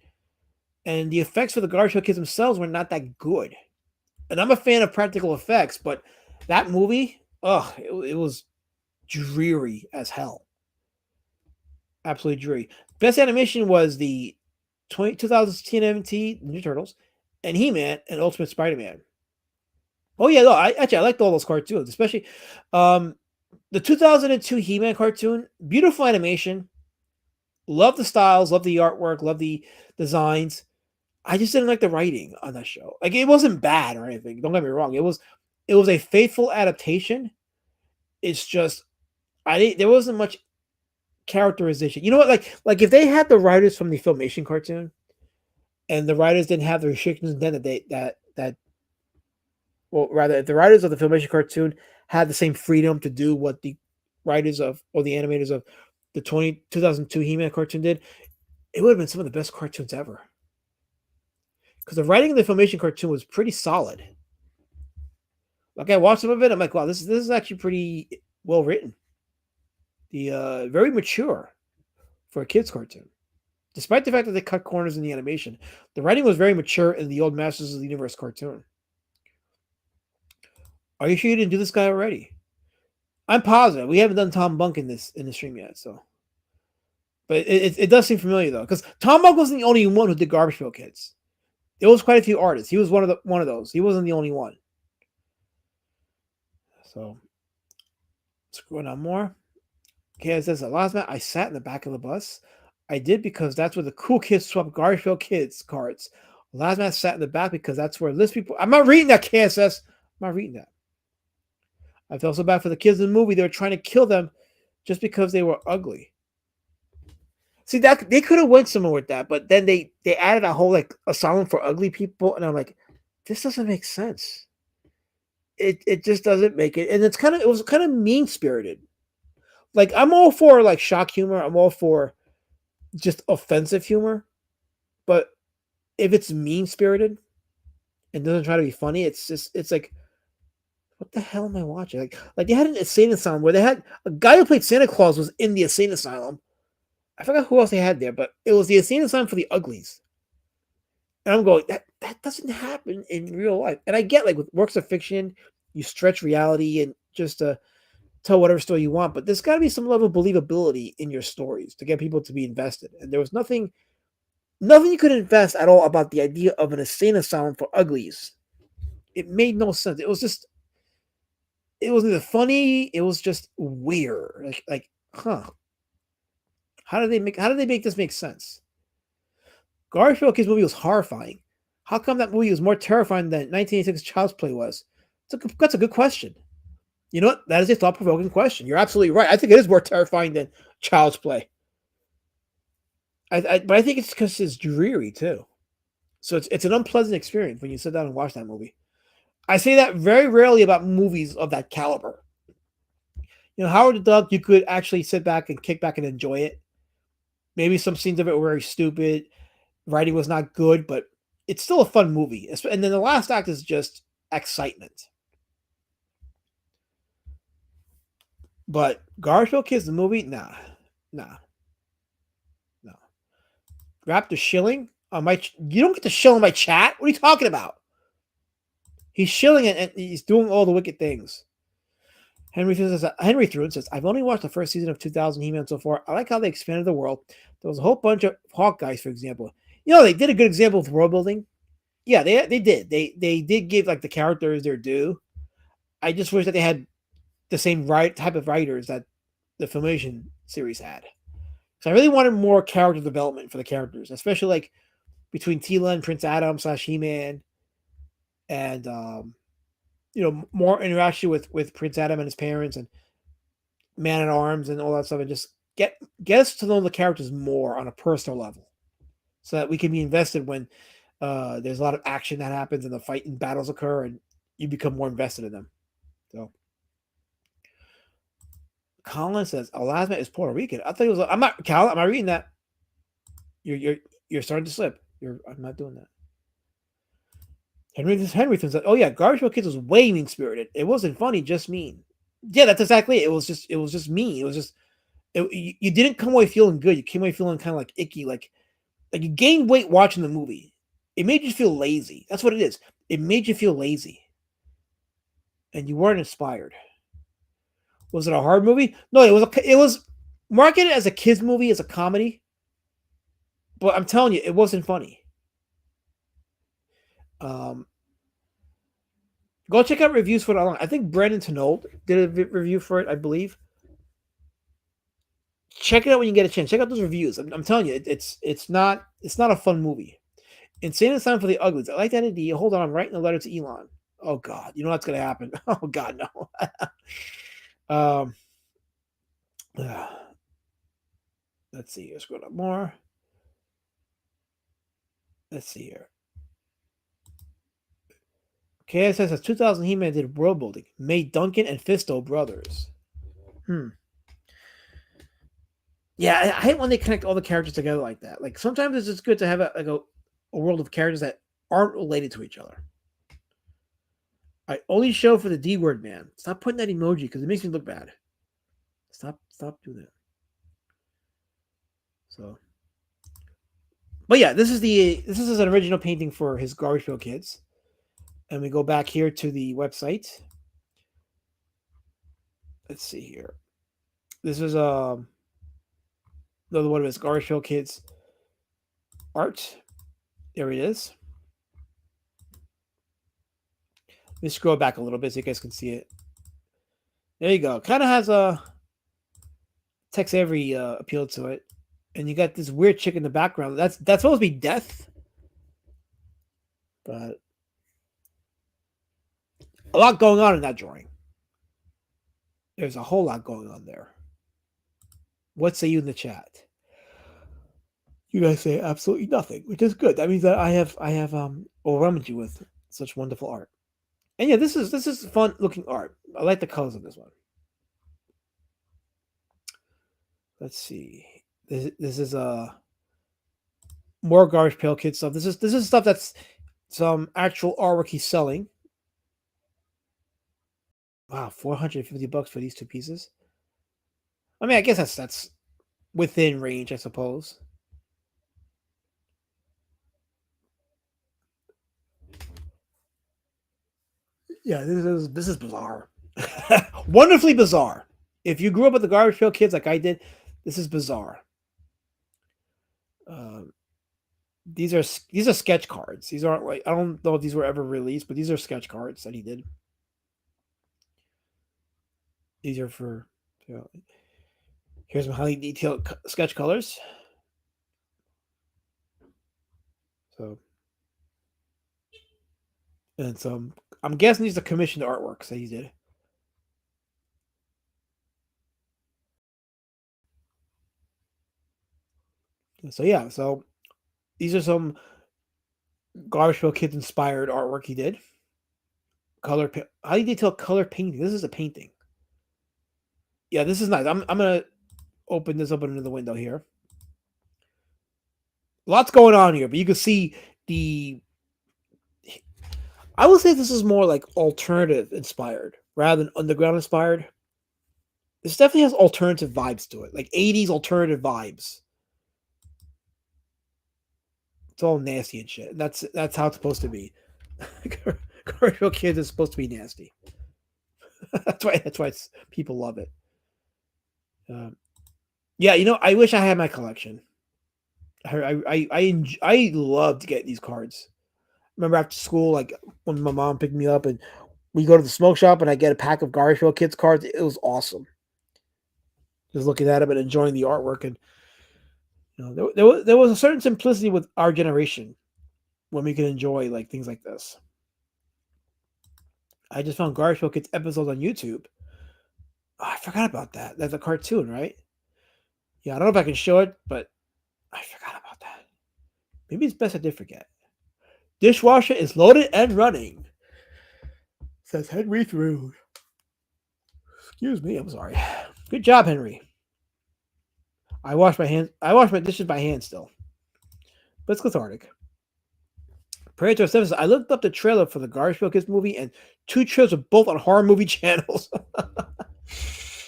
and the effects for the Garfield Kids themselves were not that good. And I'm a fan of practical effects, but that movie, it was dreary as hell. Absolutely dreary. Best animation was the 2000s TNMT Ninja Turtles and He-Man and Ultimate Spider-Man. Oh yeah, no, I liked all those cartoons, especially the 2002 He-Man cartoon. Beautiful animation. Love the styles, love the artwork, love the designs. I just didn't like the writing on that show. Like it wasn't bad or anything. Don't get me wrong. It was a faithful adaptation. It's just there wasn't much characterization. You know what? Like if they had the writers from the Filmation cartoon and the writers didn't have the restrictions then that well, rather, if the writers of the Filmation cartoon had the same freedom to do what the writers of or the animators of the 2002 He-Man cartoon did, it would have been some of the best cartoons ever. Because the writing of the Filmation cartoon was pretty solid. Like I watched some of it, I'm like, wow, this is actually pretty well written. The very mature for a kids cartoon. Despite the fact that they cut corners in the animation, the writing was very mature in the old Masters of the Universe cartoon. Are you sure you didn't do this guy already? I'm positive we haven't done Tom Bunk in the stream yet. So, but it does seem familiar though, because Tom Bunk wasn't the only one who did Garbage Pail Kids. There was quite a few artists. He was one of those. He wasn't the only one. So, scrolling on more. Okay, it says, last night I sat in the back of the bus. I did because that's where the cool kids swap Garfield Kids cards. Last night I sat in the back because that's where list people. I'm not reading that, KSS. I'm not reading that. I felt so bad for the kids in the movie. They were trying to kill them just because they were ugly. See, that they could have went somewhere with that, but then they added a whole like asylum for ugly people, and I'm like, this doesn't make sense. It just doesn't make it, and it was kind of mean spirited. Like I'm all for like shock humor. I'm all for just offensive humor, but if it's mean spirited and doesn't try to be funny, it's like, what the hell am I watching? Like they had an insane asylum where they had a guy who played Santa Claus was in the insane asylum. I forgot who else they had there, but it was the insane asylum for the uglies. And I'm going, that doesn't happen in real life. And I get like with works of fiction, you stretch reality and just tell whatever story you want, but there's got to be some level of believability in your stories to get people to be invested. And there was nothing you could invest at all about the idea of an insane asylum for uglies. It made no sense. It was either funny, it was just weird. Huh. How did they make this make sense? Garfield Kids movie was horrifying. How come that movie was more terrifying than 1986 Child's Play was? That's a good question. You know what? That is a thought-provoking question. You're absolutely right. I think it is more terrifying than Child's Play. But I think it's because it's dreary too. So it's an unpleasant experience when you sit down and watch that movie. I say that very rarely about movies of that caliber. You know, Howard the Duck, you could actually sit back and kick back and enjoy it. Maybe some scenes of it were very stupid. Writing was not good, but it's still a fun movie. And then the last act is just excitement. But Garfield Kids, the movie, nah. Raptor shilling on my. You don't get to shill in my chat. What are you talking about? He's shilling it and he's doing all the wicked things. Henry Thrun says, I've only watched the first season of 2000 He-Man so far. I like how they expanded the world. There was a whole bunch of Hawk guys, for example. You know, they did a good example with world building. Yeah, they did. They did give like the characters their due. I just wish that they had the same type of writers that the Filmation series had. So I really wanted more character development for the characters, especially like between Tila and Prince Adam / He-Man and more interaction with Prince Adam and his parents and Man at Arms and all that stuff, and just get us to know the characters more on a personal level, so that we can be invested when there's a lot of action that happens and the fight and battles occur, and you become more invested in them. So, Colin says Alasma is Puerto Rican. I think it was. I'm not. Cal, am I reading that? You're starting to slip. I'm not doing that. Henry says, "Oh yeah, Garbage Pail Kids was way mean spirited. It wasn't funny, just mean." Yeah, that's exactly it. It was just mean. It was just you didn't come away feeling good. You came away feeling kind of like icky, like you gained weight watching the movie. It made you feel lazy. That's what it is. It made you feel lazy, and you weren't inspired. Was it a hard movie? No, it was marketed as a kids movie, as a comedy. But I'm telling you, it wasn't funny. Um, Go check out reviews for it online. I think Brandon Tenold did a review for it, I believe. Check it out when you get a chance. Check out those reviews. I'm telling you, it's not a fun movie. Insane Asylum for the Uglies. I like that idea. Hold on, I'm writing a letter to Elon. Oh God, you know what's gonna happen. Oh God, no. um, let's see here. Scroll up more. Let's see here. KSS says 2000 He-Man did world building. Made Duncan and Fisto brothers. Yeah, I hate when they connect all the characters together like that. Like sometimes it's just good to have a world of characters that aren't related to each other. I only show for the D word, man. Stop putting that emoji because it makes me look bad. Stop doing that. So, but yeah, this is an original painting for his Garbage Pail Kids, and we go back here to the website. Let's see here. This is another one of his Garbage Pail Kids art. There it is. Let me scroll back a little bit so you guys can see it. There you go. Kind of has a Tex Avery appeal to it, and you got this weird chick in the background. That's supposed to be Death, but a lot going on in that drawing. There's a whole lot going on there. What say you in the chat? You guys say absolutely nothing, which is good. That means that I have overwhelmed you with such wonderful art. And yeah, this is fun looking art. I like the colors of this one. Let's see. This is more Garbage Pail Kid stuff. This is stuff that's some actual artwork he's selling. Wow, $450 for these two pieces. I mean, I guess that's within range, I suppose. Yeah, this is bizarre. Wonderfully bizarre. If you grew up with the Garbage Pail Kids like I did, this is bizarre. These are sketch cards. These aren't like, I don't know if these were ever released, but these are sketch cards that he did. These are for, here's some highly detailed sketch colors. So, and some, I'm guessing these are commissioned artworks that he did. So yeah, so these are some Garbage Pail Kids inspired artwork he did. Color, highly detailed color painting. This is a painting. Yeah, this is nice. I'm gonna open this up into the window here. Lots going on here, but you can see I would say this is more like alternative inspired rather than underground inspired. This definitely has alternative vibes to it, like 80s alternative vibes. It's all nasty and shit. That's how it's supposed to be. Garbage Pail Kids is supposed to be nasty. that's why people love it. Yeah, I wish I had my collection. I loved getting these cards. Remember after school, like when my mom picked me up and we go to the smoke shop and I get a pack of Garbage Pail Kids cards. It was awesome. Just looking at them and enjoying the artwork, and there was a certain simplicity with our generation when we could enjoy like things like this. I just found Garbage Pail Kids episodes on YouTube. Oh, I forgot about that. That's a cartoon, right? Yeah, I don't know if I can show it, but I forgot about that. Maybe it's best I did forget. Dishwasher is loaded and running. Says Henry through. Excuse me, I'm sorry. Good job, Henry. I wash my hands. I wash my dishes by hand still. But it's cathartic. Predator 7 says, I looked up the trailer for the Garbage Pail Kids movie, and 2 trailers are both on horror movie channels.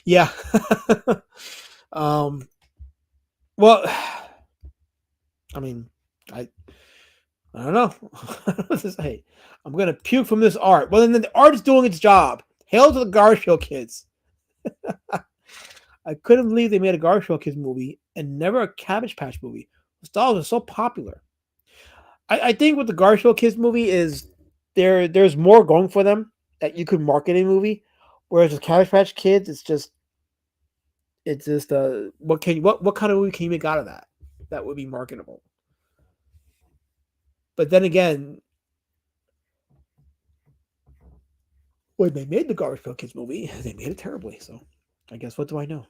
Yeah. Well, I mean, I don't know. What to say? I'm gonna puke from this art. Well, then the art is doing its job. Hail to the Garbage Pail Kids. I couldn't believe they made a Garbage Pail Kids movie and never a Cabbage Patch movie. The styles are so popular. I think with the Garbage Pail Kids movie is there's more going for them that you could market a movie, whereas with Cabbage Patch Kids, it's just what kind of movie can you make out of that would be marketable? But then again, when they made the Garbage Pail Kids movie, they made it terribly. So I guess what do I know?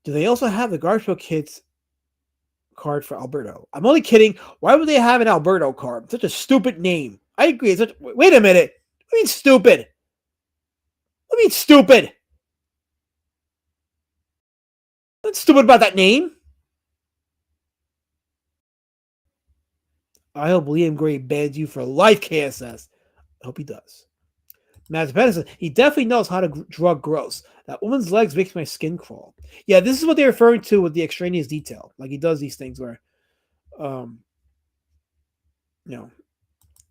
Do they also have the Garbage Pail Kids card for Alberto? I'm only kidding. Why would they have an Alberto card? Such a stupid name. I agree. Wait a minute. What do you mean stupid? What do you mean stupid? What's stupid about that name? I hope Liam Gray bans you for life, KSS. I hope he does. Matt Patterson, he definitely knows how to draw gross. That woman's legs makes my skin crawl. Yeah, this is what they're referring to with the extraneous detail. Like he does these things where,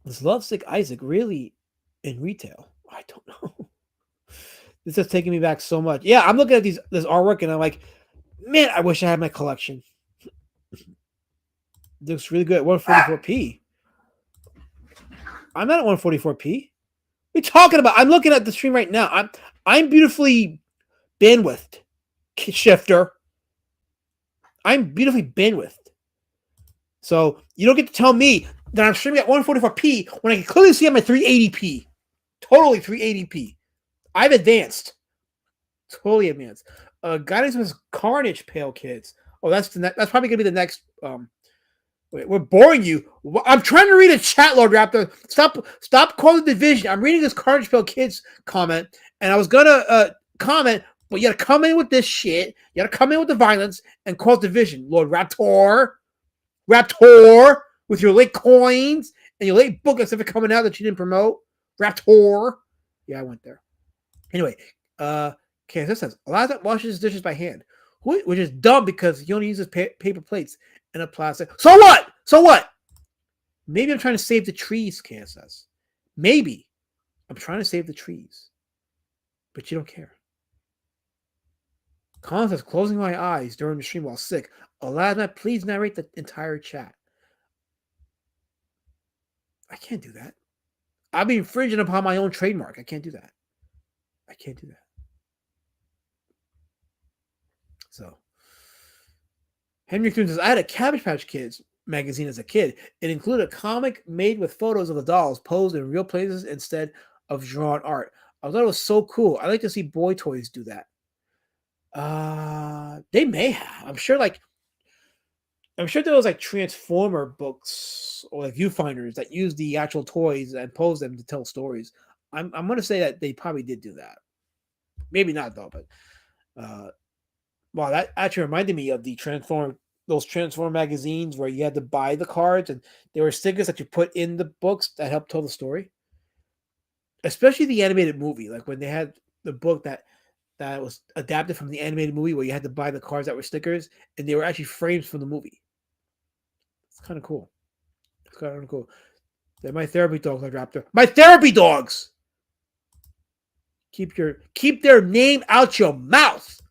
is Lovesick Isaac really in retail? I don't know. This is taking me back so much. Yeah, I'm looking at this artwork and I'm like, man, I wish I had my collection. It looks really good at 144p. I'm not at 144p. What are you talking about? I'm looking at the stream right now. I'm beautifully bandwidthed, shifter. I'm beautifully bandwidthed. So you don't get to tell me that I'm streaming at 144p when I can clearly see I'm at 380p. Totally 380p. I've advanced. Totally advanced. Guidance was Carnage Pale Kids. Oh, that's probably gonna be the next. Wait, we're boring you. I'm trying to read a chat, Lord Raptor. Stop calling Division. I'm reading this Carnage Pale Kids comment, and I was gonna comment, but you gotta come in with this shit. You gotta come in with the violence and call Division, Lord Raptor. Raptor with your late coins and your late book that's ever coming out that you didn't promote. Raptor. Yeah, I went there. Anyway, this says a lot of that washes his dishes by hand, which is dumb because he only uses paper plates and a plastic. So what? So what? Maybe I'm trying to save the trees, KSS. Maybe I'm trying to save the trees, but you don't care. Colin says, closing my eyes during the stream while sick. Aladdin, please narrate the entire chat. I can't do that. I'll be infringing upon my own trademark. I can't do that. I can't do that. So, Henry Coon says, I had a Cabbage Patch Kids magazine as a kid. It included a comic made with photos of the dolls posed in real places instead of drawn art. I thought it was so cool. I like to see boy toys do that. They may have. I'm sure there was like Transformer books or like viewfinders that use the actual toys and pose them to tell stories. I'm gonna say that they probably did do that. Maybe not though, but wow, that actually reminded me of those Transform magazines where you had to buy the cards and there were stickers that you put in the books that helped tell the story. Especially the animated movie, like when they had the book that was adapted from the animated movie where you had to buy the cards that were stickers and they were actually frames from the movie. It's kind of cool. It's kind of cool. They're my therapy dogs, like Raptor. My therapy dogs! Keep their name out your mouth.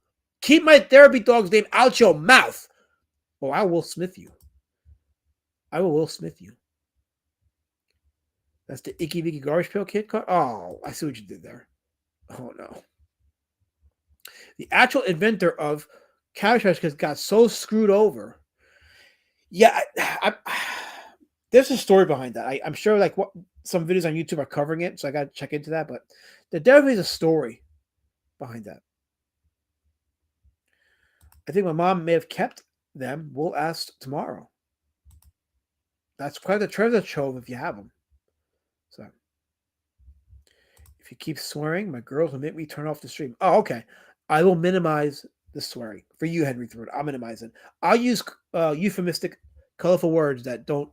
Keep my therapy dog's name out your mouth. Or I will Smith you. I will Smith you. That's the Icky Vicky Garbage Pail Kid card? Oh, I see what you did there. Oh, no. The actual inventor of Cabbage Patch Kids got so screwed over. Yeah, There's a story behind that. I'm sure like what some videos on YouTube are covering it, so I got to check into that. But there definitely is a story behind that. I think my mom may have kept them. We'll ask tomorrow. That's quite the treasure trove if you have them. So if you keep swearing, my girls will make me turn off the stream. Oh, okay. I will minimize the swearing for you, Henry Through I'll minimize it. I'll use euphemistic, colorful words that don't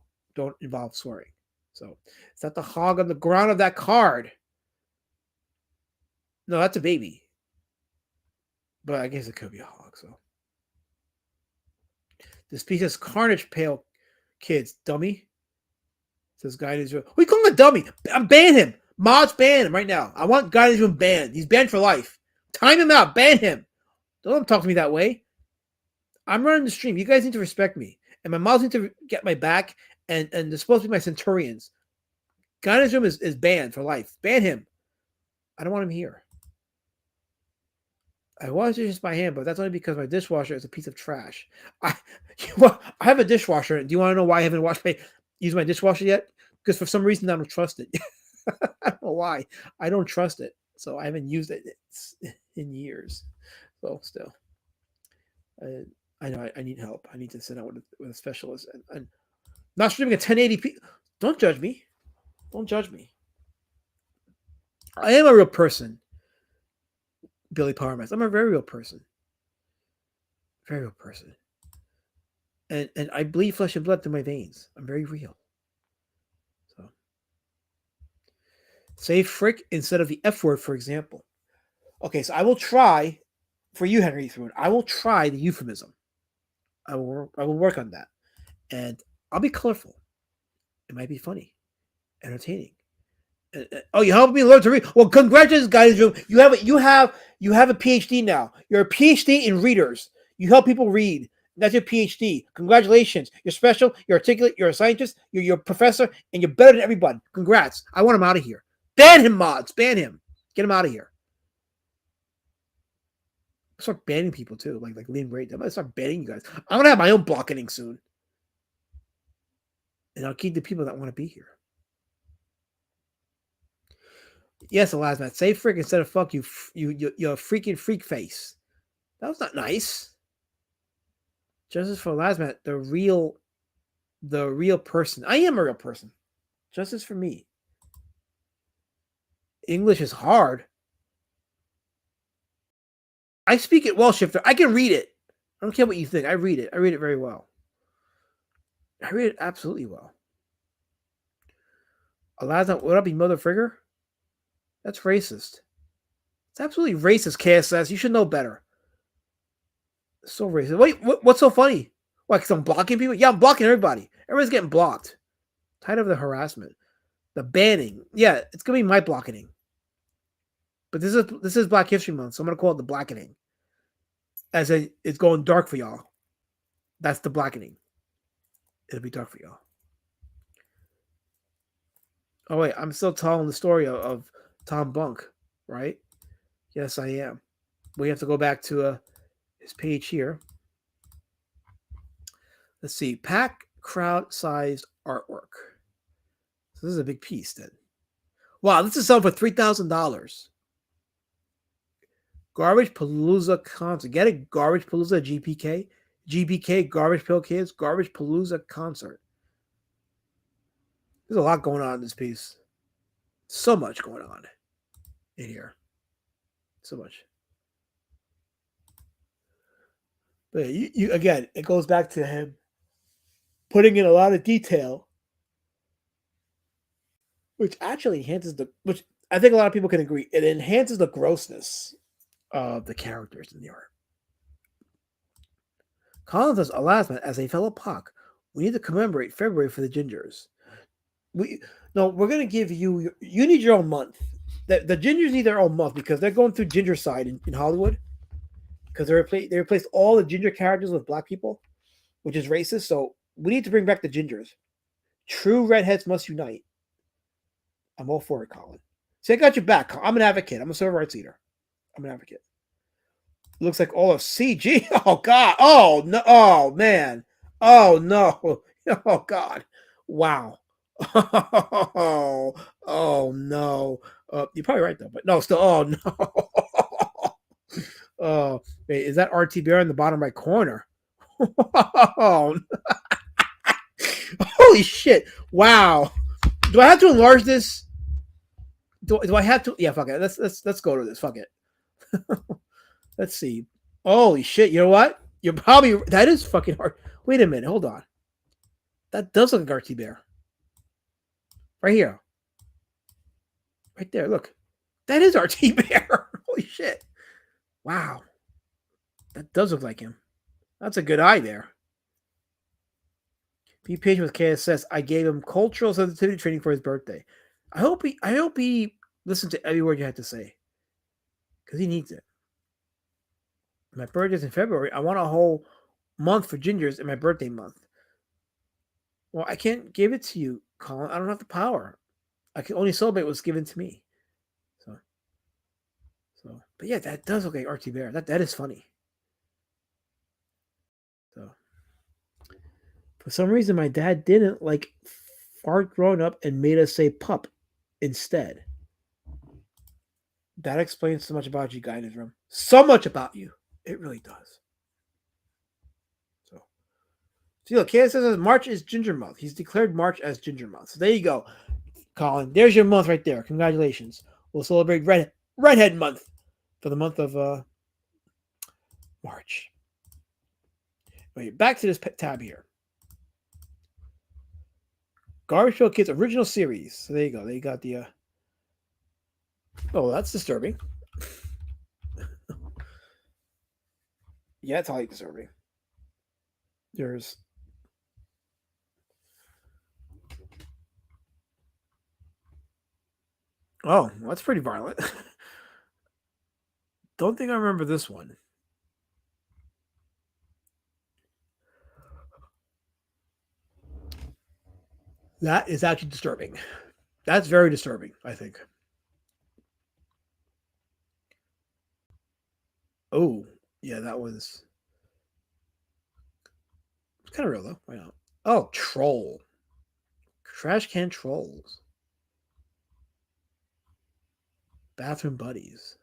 involve swearing. So is that the hog on the ground of that card? No, that's a baby. But I guess it could be a hog. So this piece is Carnage Pale Kids, dummy. Says guy in Israel. We call him a dummy. I'm ban him. Mods ban him right now. I want guy in Israel banned. He's banned for life. Time him out. Ban him. Don't talk to me that way. I'm running the stream. You guys need to respect me. And my mods need to get my back. And they're supposed to be my centurions. Guy in Israel is banned for life. Ban him. I don't want him here. I was just by hand, but that's only because my dishwasher is a piece of trash. I have a dishwasher. Do you want to know why I haven't used my dishwasher yet? Because for some reason I don't trust it. I don't know why. I don't trust it, so I haven't used it in years. So still, I know I need help. I need to sit down with a specialist and not streaming a 1080p. Don't judge me. Don't judge me. I am a real person. Billy Parmas. I'm a very real person. Very real person. And I bleed flesh and blood through my veins. I'm very real. So say frick instead of the F word, for example. Okay, so I will try for you, Henry Through. I will try the euphemism. I will work on that. And I'll be colorful. It might be funny, entertaining. Oh, you helped me learn to read. Well, congratulations, guys. You have a PhD now. You're a PhD in readers. You help people read. That's your PhD. Congratulations. You're special. You're articulate. You're a scientist. You're a professor, and you're better than everybody. Congrats. I want him out of here. Ban him, mods. Ban him. Get him out of here. I'll start banning people too, like Liam Great. I'm gonna start banning you guys. I'm gonna have my own blocking soon, and I'll keep the people that want to be here. Yes, Elasmat. Say frick instead of fuck you. You're a freaking freak face. That was not nice. Justice for Elasmat, the real person. I am a real person. Justice for me. English is hard. I speak it well, Shifter. I can read it. I don't care what you think. I read it. I read it very well. I read it absolutely well. Elasmat, what up, you mother frigger? That's racist. It's absolutely racist, KSS. You should know better. So racist. Wait, what's so funny? Why, because I'm blocking people? Yeah, I'm blocking everybody. Everybody's getting blocked. Tired of the harassment. The banning. Yeah, it's going to be my blocking. But this is Black History Month, so I'm going to call it the blackening. It's going dark for y'all. That's the blackening. It'll be dark for y'all. Oh, wait, I'm still telling the story of Tom Bunk, right? Yes, I am. We have to go back to his page here. Let's see. Pack crowd-sized artwork. So this is a big piece then. Wow, this is selling for $3,000. Garbage Palooza concert. Get it? Garbage Palooza GPK? GBK, Garbage Pail Kids, Garbage Palooza concert. There's a lot going on in this piece. So much going on in here. So much. But you again, it goes back to him putting in a lot of detail, which actually enhances which I think a lot of people can agree, it enhances the grossness of the characters in the art. Collins says, alas, as a fellow Poc, we need to commemorate February for the Gingers. We're going to give you need your own month. The Gingers need their own month because they're going through Gingercide in Hollywood. Because they replaced all the ginger characters with black people, which is racist. So we need to bring back the Gingers. True redheads must unite. I'm all for it, Colin. See, I got your back. I'm an advocate. I'm a civil rights leader. I'm an advocate. Looks like all of CG. Oh, God. Oh, no. Oh, man. Oh, no. Oh, God. Wow. Oh no. You're probably right though, but no, still. Oh no. Oh, wait, is that RT Bear in the bottom right corner? Oh, holy shit! Wow. Do I have to enlarge this? Do I have to? Yeah, fuck it. Let's go to this. Fuck it. Let's see. Holy shit! You know what? You're probably that is fucking hard. Wait a minute. Hold on. That does look like RT Bear. Right here. Right there. Look. That is RT Bear. Holy shit. Wow. That does look like him. That's a good eye there. Be patient with KSS. I gave him cultural sensitivity training for his birthday. I hope he listened to every word you had to say. Because he needs it. My birthday's in February. I want a whole month for gingers in my birthday month. Well, I can't give it to you, Colin. I don't have the power. I can only celebrate what's given to me. But yeah, that does look like RT Bear. That is funny. So, for some reason, my dad didn't like fart growing up and made us say pup instead. That explains so much about you, guy in his room. So much about you. It really does. So see, look, Candace says March is Ginger Month. He's declared March as Ginger Month. So there you go, Colin. There's your month right there. Congratulations. We'll celebrate Redhead Month for the month of March. Wait, back to this tab here. Garbage Pail Kids original series. So there you go. They got the. Oh, that's disturbing. Yeah, it's highly disturbing. There's. Oh, that's pretty violent. Don't think I remember this one. That is actually disturbing. That's very disturbing, I think. Oh, yeah, that was. It's kind of real, though. Why not? Oh, Troll. Trash Can Trolls. Bathroom Buddies.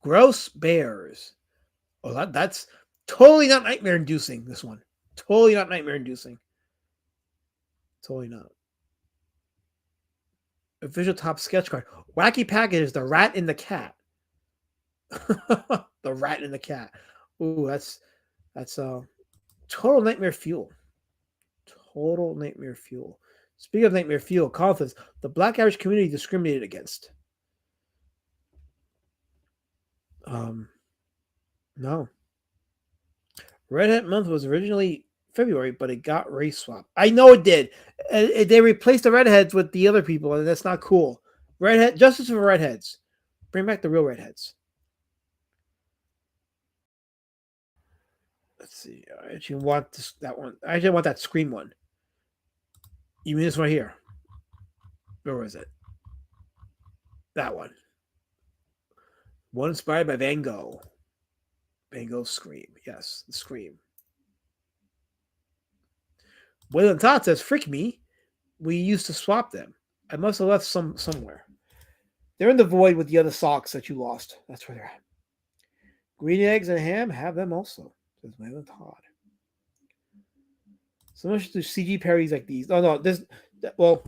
Gross Bears. Oh, that's totally not nightmare inducing, this one. Totally not nightmare inducing. Totally not. Official top sketch card. Wacky Package, the rat and the cat. The rat and the cat. Ooh, that's total nightmare fuel. Total nightmare fuel. Speaking of nightmare fuel, confidence, the Black Irish community discriminated against. No. Redhead Month was originally February, but it got race swapped. I know it did. They replaced the redheads with the other people, and that's not cool. Redhead justice for redheads. Bring back the real redheads. Let's see. I actually want that one. I actually want that Scream one. You mean this one here? Where was it? That one. One inspired by Van Gogh. Van Gogh's Scream. Yes, the Scream. Waylon Todd says, "Frick me. We used to swap them. I must have left some somewhere. They're in the void with the other socks that you lost. That's where they're at. Green eggs and ham, have them also," says Waylon Todd. So much to CG parodies like these. Oh no, this. Well.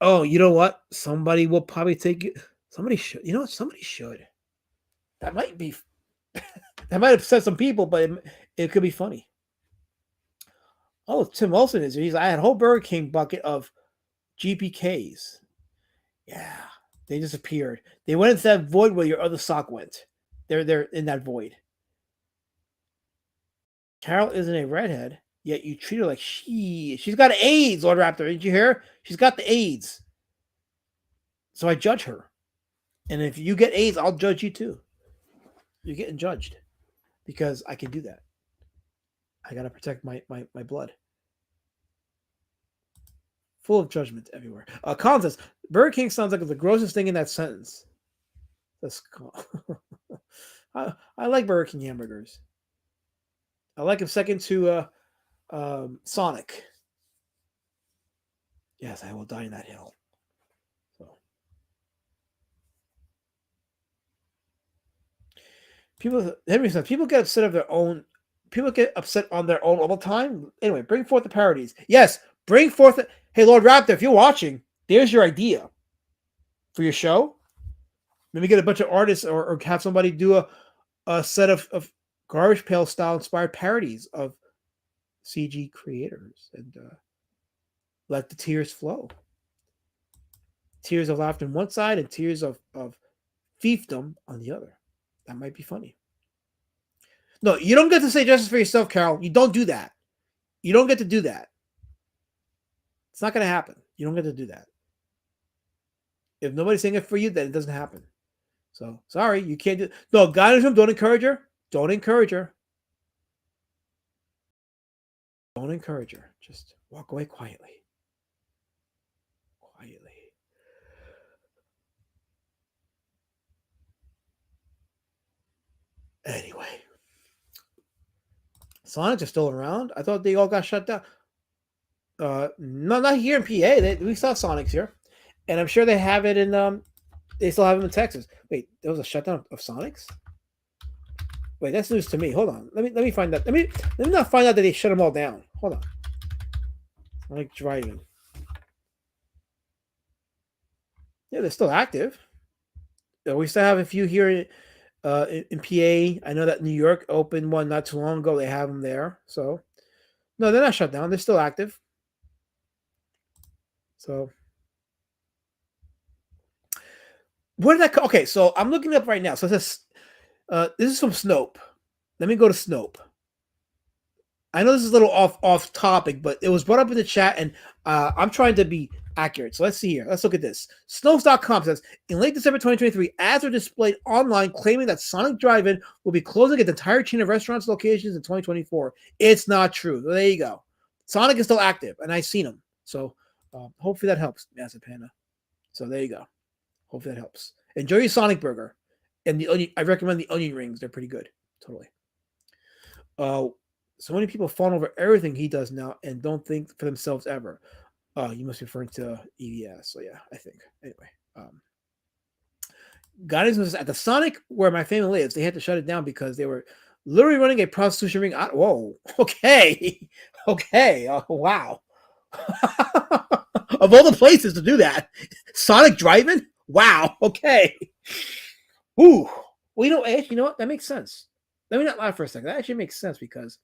Oh, you know what? Somebody will probably take it. Somebody should. You know what? Somebody should. That might be. That might upset some people, but it could be funny. Oh, Tim Wilson is here. I had a whole Burger King bucket of GPKs. Yeah, they disappeared. They went into that void where your other sock went. They're in that void. Carol isn't a redhead, yet you treat her like she's got AIDS, Lord Raptor. Did you hear? She's got the AIDS. So I judge her. And if you get AIDS, I'll judge you too. You're getting judged. Because I can do that. I gotta protect my blood. Full of judgment everywhere. Colin says, Burger King sounds like the grossest thing in that sentence. That's cool. I like Burger King hamburgers. I like him second to Sonic. Yes, I will die in that hill. So Henry says people get upset of their own. People get upset on their own all the time. Anyway, bring forth the parodies. Yes, bring forth. Hey, Lord Raptor, if you're watching, there's your idea for your show. Maybe get a bunch of artists or have somebody do a set of Garbage Pail style inspired parodies of CG creators and let the tears flow. Tears of laughter on one side and tears of fiefdom on the other. That might be funny. No, you don't get to say justice for yourself, Carol. You don't do that. You don't get to do that. It's not going to happen. You don't get to do that. If nobody's saying it for you, then it doesn't happen. So, sorry, you can't do. No, guidance room, don't encourage her. Don't encourage her. Don't encourage her. Just walk away quietly. Quietly. Anyway. Sonics are still around. I thought they all got shut down. No, not here in PA. We saw Sonics here. And I'm sure they have it in they still have them in Texas. Wait, there was a shutdown of Sonics? Wait, that's news to me. Hold on. Let me find that. Let me not find out that they shut them all down. Hold on. Sonic driving. Yeah, they're still active. We still have a few here in PA. I know that New York opened one not too long ago. They have them there. So, no, they're not shut down. They're still active. So, where did that? Okay, so I'm looking up right now. So this is from Snope. Let me go to Snope. I know this is a little off topic, but it was brought up in the chat, and I'm trying to be accurate. So let's see here. Let's look at this. Snopes.com says, in late December 2023, ads were displayed online claiming that Sonic Drive-In will be closing its entire chain of restaurants locations in 2024. It's not true. So there you go. Sonic is still active, and I've seen them. So hopefully that helps, Massive Panda. So there you go. Hopefully that helps. Enjoy your Sonic burger. And the onion, I recommend the onion rings. They're pretty good. Totally. So many people fawn over everything he does now and don't think for themselves ever. You must be referring to EVS. So yeah, I think. Anyway. Guidance was at the Sonic where my family lives. They had to shut it down because they were literally running a prostitution ring. Whoa. Okay. Okay. Wow. Of all the places to do that, Sonic Drive-In? Wow. Okay. Ooh. Well, you know what? That makes sense. Let me not laugh for a second. That actually makes sense because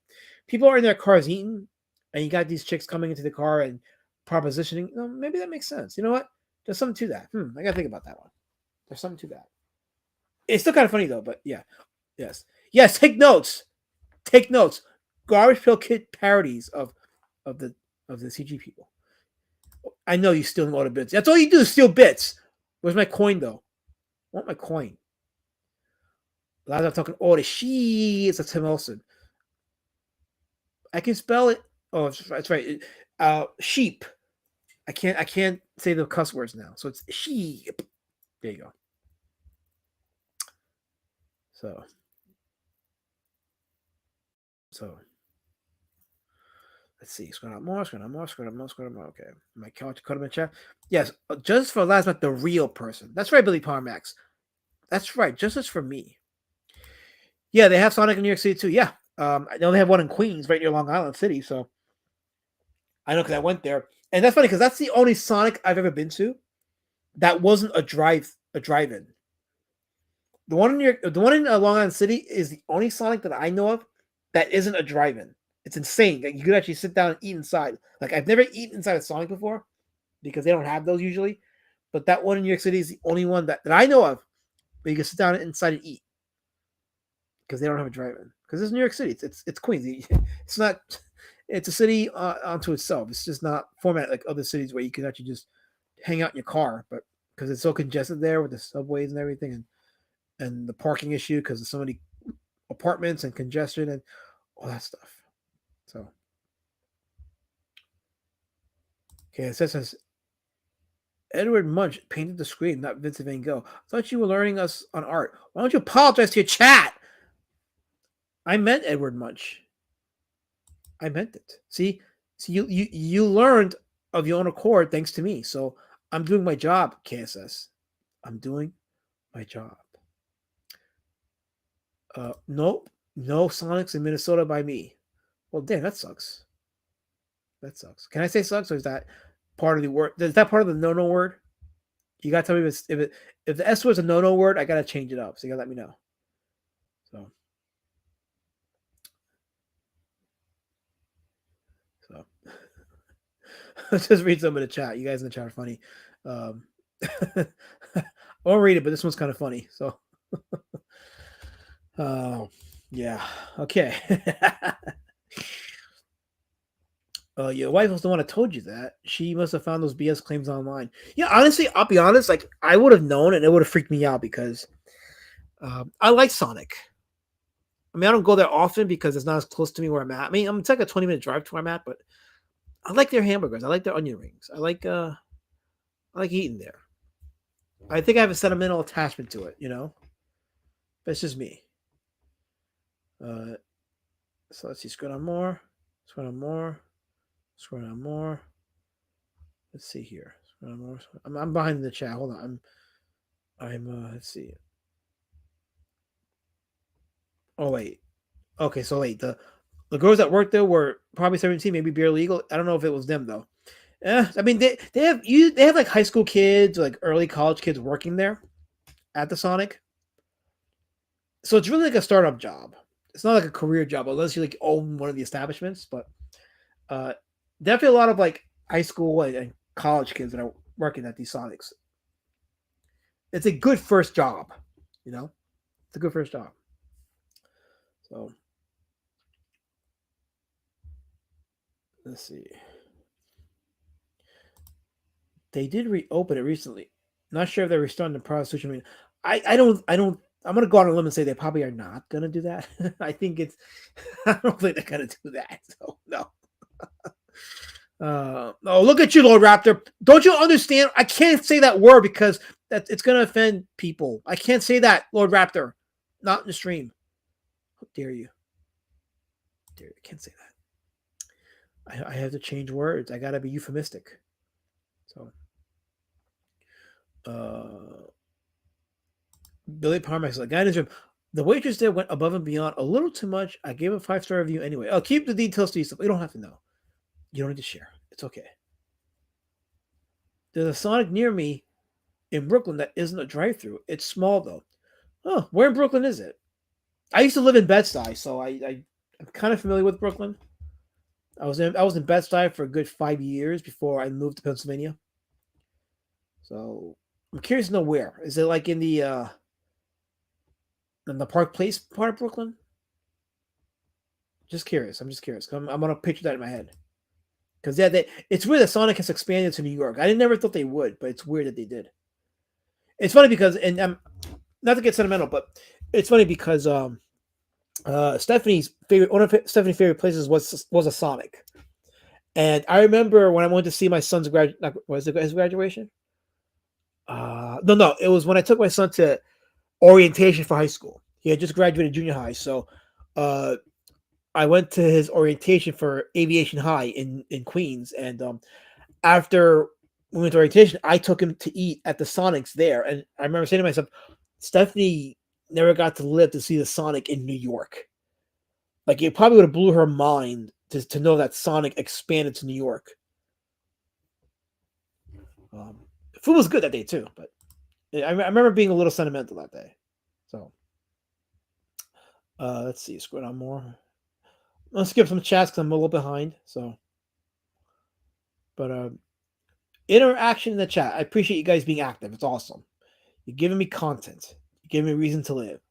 people are in their cars eating, and you got these chicks coming into the car and propositioning. Maybe that makes sense. You know what? There's something to that. I gotta think about that one. There's something to that. It's still kind of funny though, but yeah. Yes. Take notes. Take notes. Garbage Pail Kid parodies of the CG people. I know you steal all the bits. That's all you do is steal bits. Where's my coin though? I want my coin. A lot of talking all the she. It's a Tim Olsen. I can spell it. Oh, that's right. Sheep. I can't say the cuss words now. So it's sheep. There you go. So let's see. Scroll out more. Okay. My couch cut him in chat. Yes, just for last month, the real person. That's right, Billy Parmax. That's right. Justice for me. Yeah, they have Sonic in New York City too. Yeah. I know they have one in Queens, right near Long Island City. So I know because I went there. And that's funny because that's the only Sonic I've ever been to that wasn't a drive-in. The one in Long Island City is the only Sonic that I know of that isn't a drive-in. It's insane. Like, you could actually sit down and eat inside. Like, I've never eaten inside a Sonic before because they don't have those usually. But that one in New York City is the only one that I know of where you can sit down inside and eat because they don't have a drive-in. Because it's New York City. It's Queens. It's not. It's a city onto itself. It's just not formatted like other cities where you can actually just hang out in your car. But because it's so congested there with the subways and everything, and the parking issue because of so many apartments and congestion and all that stuff. So, okay, it says Edward Munch painted the screen, not Vincent Van Gogh. I thought you were learning us on art. Why don't you apologize to your chat? I meant Edward Munch. I meant it. See, you learned of your own accord thanks to me. So I'm doing my job, KSS. I'm doing my job. Nope, no Sonics in Minnesota by me. Well, damn, that sucks. That sucks. Can I say sucks, or is that part of the word? Is that part of the no word? You gotta tell me if the S word's a no word, I gotta change it up. So you gotta let me know. So so let's just read some of the chat. You guys in the chat are funny. I won't read it, but this one's kind of funny. So yeah. Okay. Your wife was the one that told you that. She must have found those BS claims online. Yeah, honestly, I'll be honest. Like, I would have known, and it would have freaked me out because I like Sonic. I mean, I don't go there often because it's not as close to me where I'm at. I mean, it's like a 20-minute drive to where I'm at, but I like their hamburgers. I like their onion rings. I like eating there. I think I have a sentimental attachment to it. But it's just me. So let's see. Scroll down more. Scroll down more. Scroll down more. Let's see here. Scroll down more. I'm behind the chat. Hold on. Let's see. Oh wait. Okay, so wait. The girls that worked there were probably 17, maybe barely legal. I don't know if it was them though. Yeah, I mean they have like high school kids, like early college kids working there at the Sonic. So it's really like a startup job. It's not like a career job unless you like own one of the establishments. But uh, definitely a lot of like high school and college kids that are working at these Sonics. It's a good first job, It's a good first job. So let's see. They did reopen it recently. Not sure if they're restarting the prostitution. I mean, I don't. I'm gonna go out on a limb and say they probably are not gonna do that. I think it's. I don't think they're gonna do that. So no. Oh, look at you, Lord Raptor. Don't you understand? I can't say that word because it's gonna offend people. I can't say that, Lord Raptor. Not in the stream. How dare you? Dare you? I can't say that. I have to change words. I gotta be euphemistic. So. Billy Parmax is like, guy in his room. The waitress there went above and beyond a little too much. I gave a 5-star review anyway. I'll keep the details to yourself. You don't have to know. You don't need to share. It's okay. There's a Sonic near me in Brooklyn that isn't a drive-through. It's small though. Oh, where in Brooklyn is it? I used to live in Bed-Stuy, so I'm kind of familiar with Brooklyn. I was in Bed-Stuy for a good 5 years before I moved to Pennsylvania. So I'm curious to know where. Is it like in the Park Place part of Brooklyn? Just curious. I'm just curious. I'm gonna picture that in my head. Because yeah, it's weird that Sonic has expanded to New York. I never thought they would, but it's weird that they did. It's funny because, and not to get sentimental, but it's funny because Stephanie's favorite places was a Sonic, and I remember when I went to see my son's his graduation. No, it was when I took my son to orientation for high school. He had just graduated junior high, so I went to his orientation for Aviation High in Queens, and after we went to orientation, I took him to eat at the Sonics there, and I remember saying to myself, Stephanie never got to live to see the Sonic in New York. Like, it probably would have blew her mind to know that Sonic expanded to New York. Food was good that day too, but I remember being a little sentimental that day. So let's see, scroll down more. Let's skip some chats because I'm a little behind. So, but interaction in the chat. I appreciate you guys being active. It's awesome. You're giving me content. You're giving me reason to live.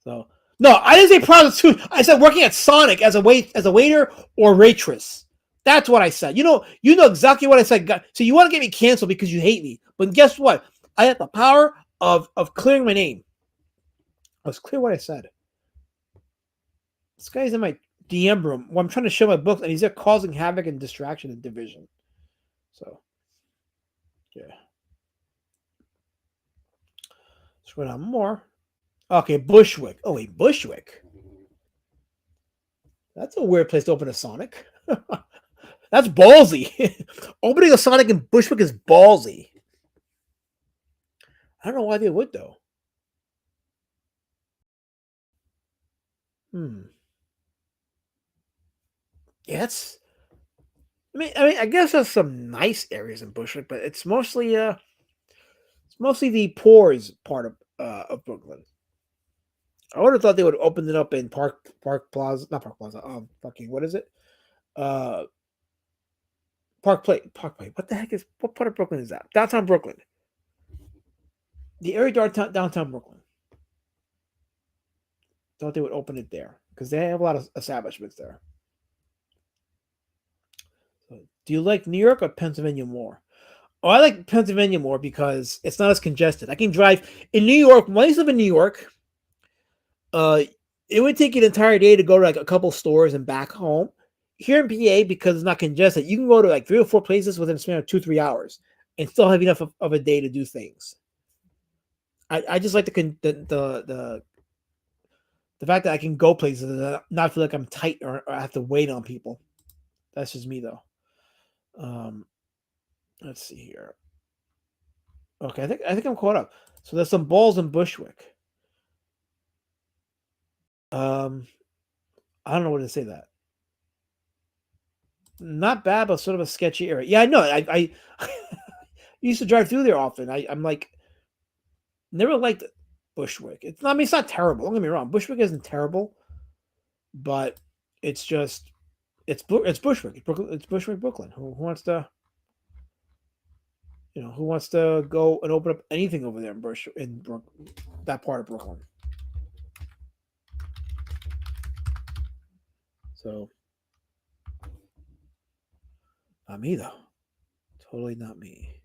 So no, I didn't say prostitute. I said working at Sonic as a waiter or waitress. That's what I said. You know exactly what I said. So you want to get me canceled because you hate me. But guess what? I have the power of clearing my name. Let's clear what I said. This guy's in my DM room where I'm trying to show my books, and he's there causing havoc and distraction and division. So, yeah. Scroll down more. Okay, Bushwick. Oh, wait, Bushwick. That's a weird place to open a Sonic. That's ballsy. Opening a Sonic in Bushwick is ballsy. I don't know why they would though. Hmm. Yeah, it's. I guess there's some nice areas in Bushwick, but it's mostly the poor's part of Brooklyn. I would have thought they would open it up in Park Plaza, not Park Plaza. Fucking what is it? Uh, Park Place. What the heck is what part of Brooklyn is that? Downtown Brooklyn. The area downtown Brooklyn. Thought they would open it there because they have a lot of establishments there. So, do you like New York or Pennsylvania more? Oh, I like Pennsylvania more because it's not as congested. I can drive in New York. When I used to live in New York, uh, it would take you an entire day to go to like a couple stores and back home. Here in PA, because it's not congested, you can go to like 3 or 4 places within a span of 2 3 hours and still have enough of a day to do things. I just like the fact that I can go places and not feel like I'm tight or I have to wait on people. That's just me though. Um, let's see here. Okay, I think I'm caught up. So there's some balls in Bushwick. Um, I don't know what to say that. Not bad, but sort of a sketchy area. Yeah, I know. I used to drive through there often. I'm like never liked Bushwick. It's not. I mean, it's not terrible. Don't get me wrong. Bushwick isn't terrible, but it's just it's Bushwick. It's Brooklyn. It's Bushwick, Brooklyn. Who wants to who wants to go and open up anything over there that part of Brooklyn? So not me though. Totally not me.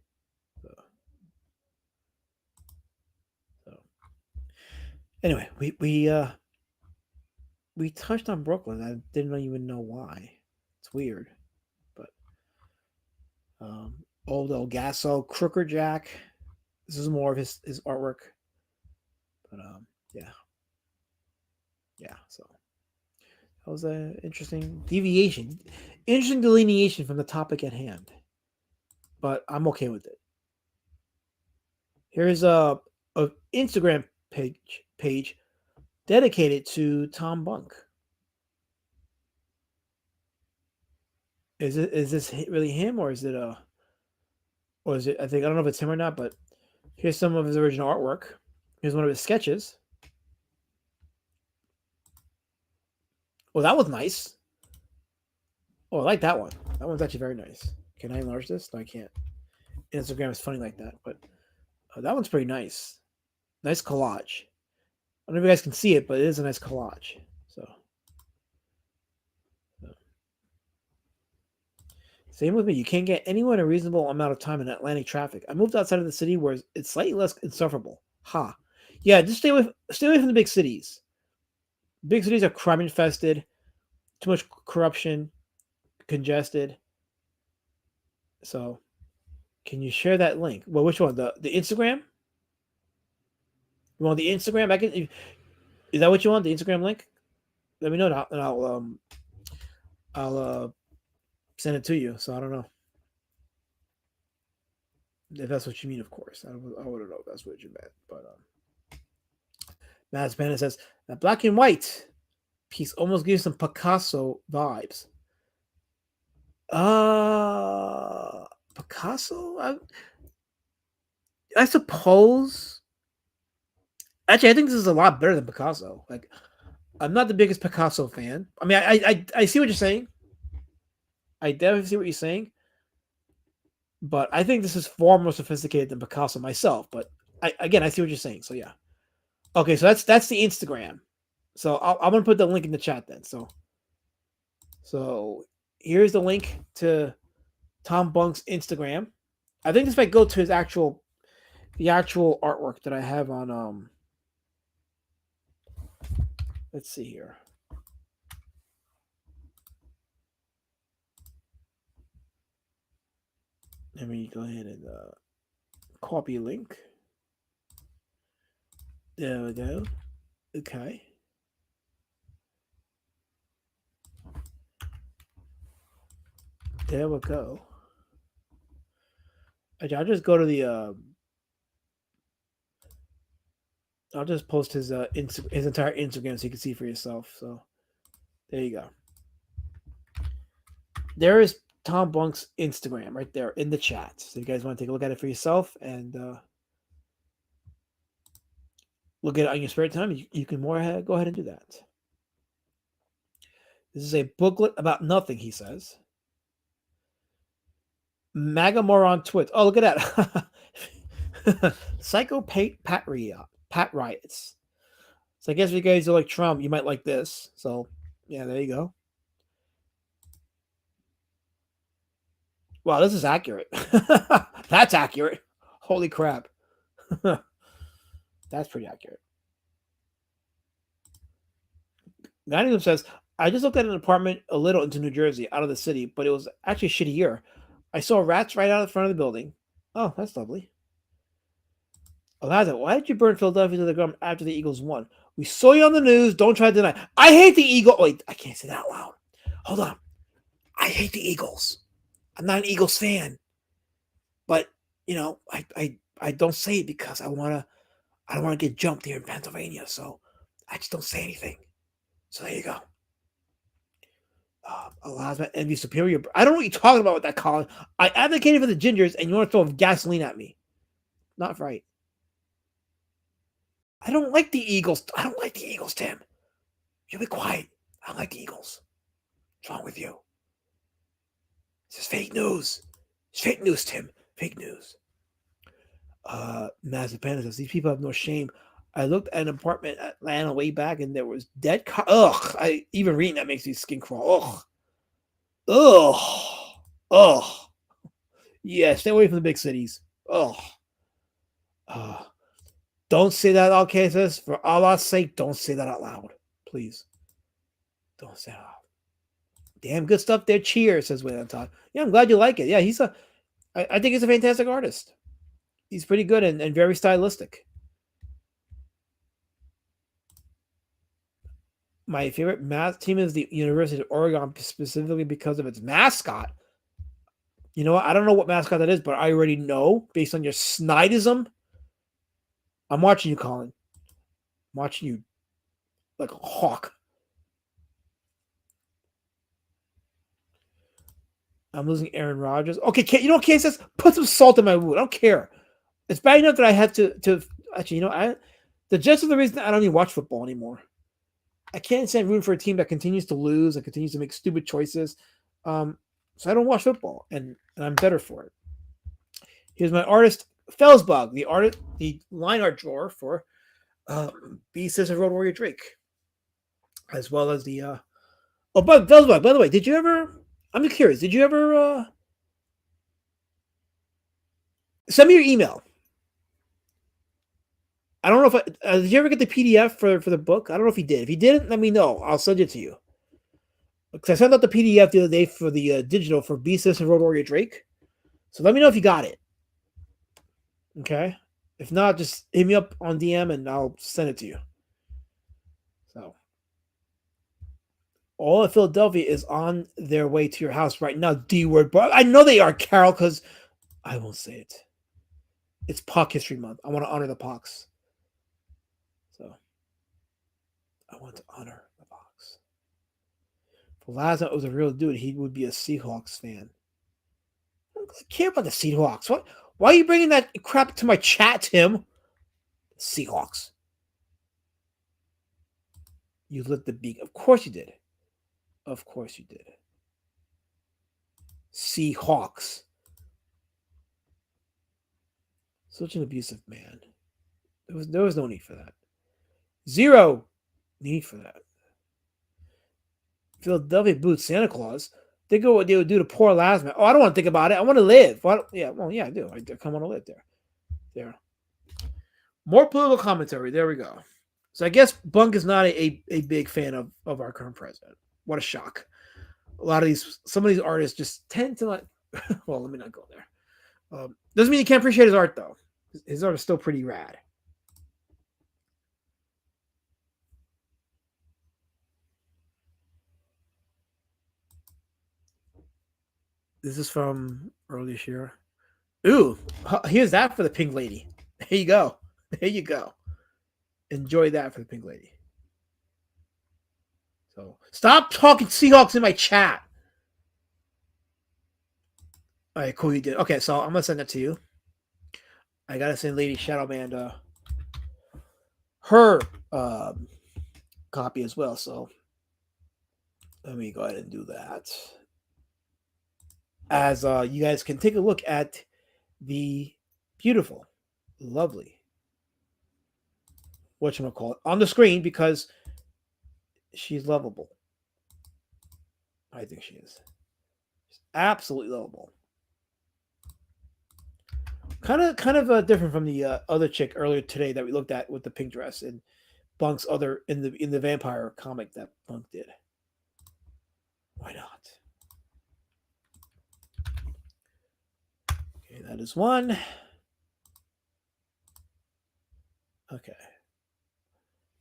So, so. Anyway, we touched on Brooklyn. I didn't even know why. It's weird, but old El Gasso, Crooker Jack. This is more of his artwork, but yeah, yeah. So that was an interesting delineation from the topic at hand. But I'm okay with it. Here's a Instagram page dedicated to Tom Bunk. Is this really him or is it? I think I don't know if it's him or not, but here's some of his original artwork. Here's one of his sketches. Oh, that was nice. Oh, I like that one. That one's actually very nice. Can I enlarge this? No, I can't. Instagram is funny like that, but that one's pretty nice. Nice collage. I don't know if you guys can see it, but it is a nice collage. So. Same with me. You can't get anywhere in a reasonable amount of time in Atlantic traffic. I moved outside of the city where it's slightly less insufferable. Ha. Yeah, just stay away from the big cities. Big cities are crime infested, too much corruption, congested. So, can you share that link? Well, which one? The Instagram? You want the Instagram? Is that what you want? The Instagram link? Let me know, and I'll send it to you. So I don't know if that's what you mean. Of course, I wouldn't know if that's what you meant. But Matt Spanner says that black and white piece almost gives some Picasso vibes. Picasso? I suppose. Actually, I think this is a lot better than Picasso. Like, I'm not the biggest Picasso fan. I mean, I see what you're saying. I definitely see what you're saying. But I think this is far more sophisticated than Picasso myself. But I see what you're saying. So yeah. Okay, so that's the Instagram. So I'm gonna put the link in the chat then. So here's the link to Tom Bunk's Instagram. I think this might go to the actual artwork that I have on let's see here. Let me go ahead and copy link. There we go. Okay. There we go. Actually, I'll just go to the. I'll just post his his entire Instagram so you can see for yourself. So there you go. There is Tom Bunk's Instagram right there in the chat. So if you guys want to take a look at it for yourself and look at it on your spare time, you can go ahead and do that. This is a booklet about nothing, he says. Magamore on Twitch. Oh, look at that. Psycho Pat riots. So I guess if you guys are like Trump, you might like this. So yeah, there you go. Wow, this is accurate. That's accurate. Holy crap. That's pretty accurate. Nottingham says, I just looked at an apartment a little into New Jersey, out of the city, but it was actually a shitty year. I saw rats right out of the front of the building. Oh, that's lovely. Eliza, why did you burn Philadelphia to the ground after the Eagles won? We saw you on the news. Don't try to deny. I hate the Eagles. Wait, I can't say that out loud. Hold on. I hate the Eagles. I'm not an Eagles fan. But, you know, I don't say it because I don't want to get jumped here in Pennsylvania. So I just don't say anything. So there you go. Allows my envy superior. I don't know what you're talking about with that, Colin. I advocated for the Gingers, and you want to throw gasoline at me. Not right. I don't like the Eagles. I don't like the Eagles, Tim. You be quiet. I don't like the Eagles. What's wrong with you? This is fake news. It's fake news, Tim. Fake news. Mazapan says, these people have no shame. I looked at an apartment at Atlanta way back, and there was dead ugh. Even reading that makes me skin crawl. Ugh. Yeah, stay away from the big cities. Ugh. Don't say that out, cases. For Allah's sake, don't say that out loud. Please. Don't say it out loud. Damn good stuff there. Cheers, says Wayne Todd. Yeah, I'm glad you like it. Yeah, I think he's a fantastic artist. He's pretty good and very stylistic. My favorite math team is the University of Oregon, specifically because of its mascot. You know what? I don't know what mascot that is, but I already know based on your snidism. I'm watching you, Colin. I'm watching you like a hawk. I'm losing Aaron Rodgers. Okay, you know what Kane says? Put some salt in my wound. I don't care. It's bad enough that I had to actually, you know, the gist of the reason I don't even watch football anymore. I can't stand rooting for a team that continues to lose and continues to make stupid choices. So I don't watch football, and I'm better for it. Here's my artist, Felsbug, the line art drawer for Beast and Road Warrior Drake, as well as the Felsbug. By the way, did you ever? I'm just curious. Did you ever send me your email? I don't know if did you ever get the PDF for the book? I don't know if you did. If you didn't, let me know. I'll send it to you. Because I sent out the PDF the other day for the digital for Beast and Road Warrior Drake. So let me know if you got it. Okay. If not, just hit me up on DM and I'll send it to you. So all of Philadelphia is on their way to your house right now. D-word, bro. I know they are, Carol, because I won't say it. It's Puck History Month. I want to honor the Pucks. So I want to honor the Pucks. If Lazar was a real dude, he would be a Seahawks fan. I don't care about the Seahawks. What? Why are you bringing that crap to my chat, Tim? Seahawks. You lit the beak. Of course you did. Of course you did. Seahawks. Such an abusive man. There was no need for that. Zero need for that. Philadelphia boots Santa Claus. Think of what they would do to poor Lasman. Oh, I don't want to think about it. I want to live. I do. I come want to live there. There. More political commentary. There we go. So I guess Bunk is not a big fan of our current president. What a shock. Some of these artists just tend to like, well, let me not go there. Doesn't mean you can't appreciate his art, though. His art is still pretty rad. This is from earlier this year. Ooh, here's that for the pink lady. There you go. There you go. Enjoy that for the pink lady. So stop talking Seahawks in my chat. All right, cool. You did. Okay, so I'm gonna send that to you. I gotta send Lady Shadow Amanda her um, copy as well. So let me go ahead and do that. As you guys can take a look at the beautiful, lovely, whatchamacallit, on the screen because she's lovable. I think she is. She's absolutely lovable. Kind of different from the other chick earlier today that we looked at with the pink dress and Bunk's other in the vampire comic that Bunk did. Why not? Okay, that is one. Okay.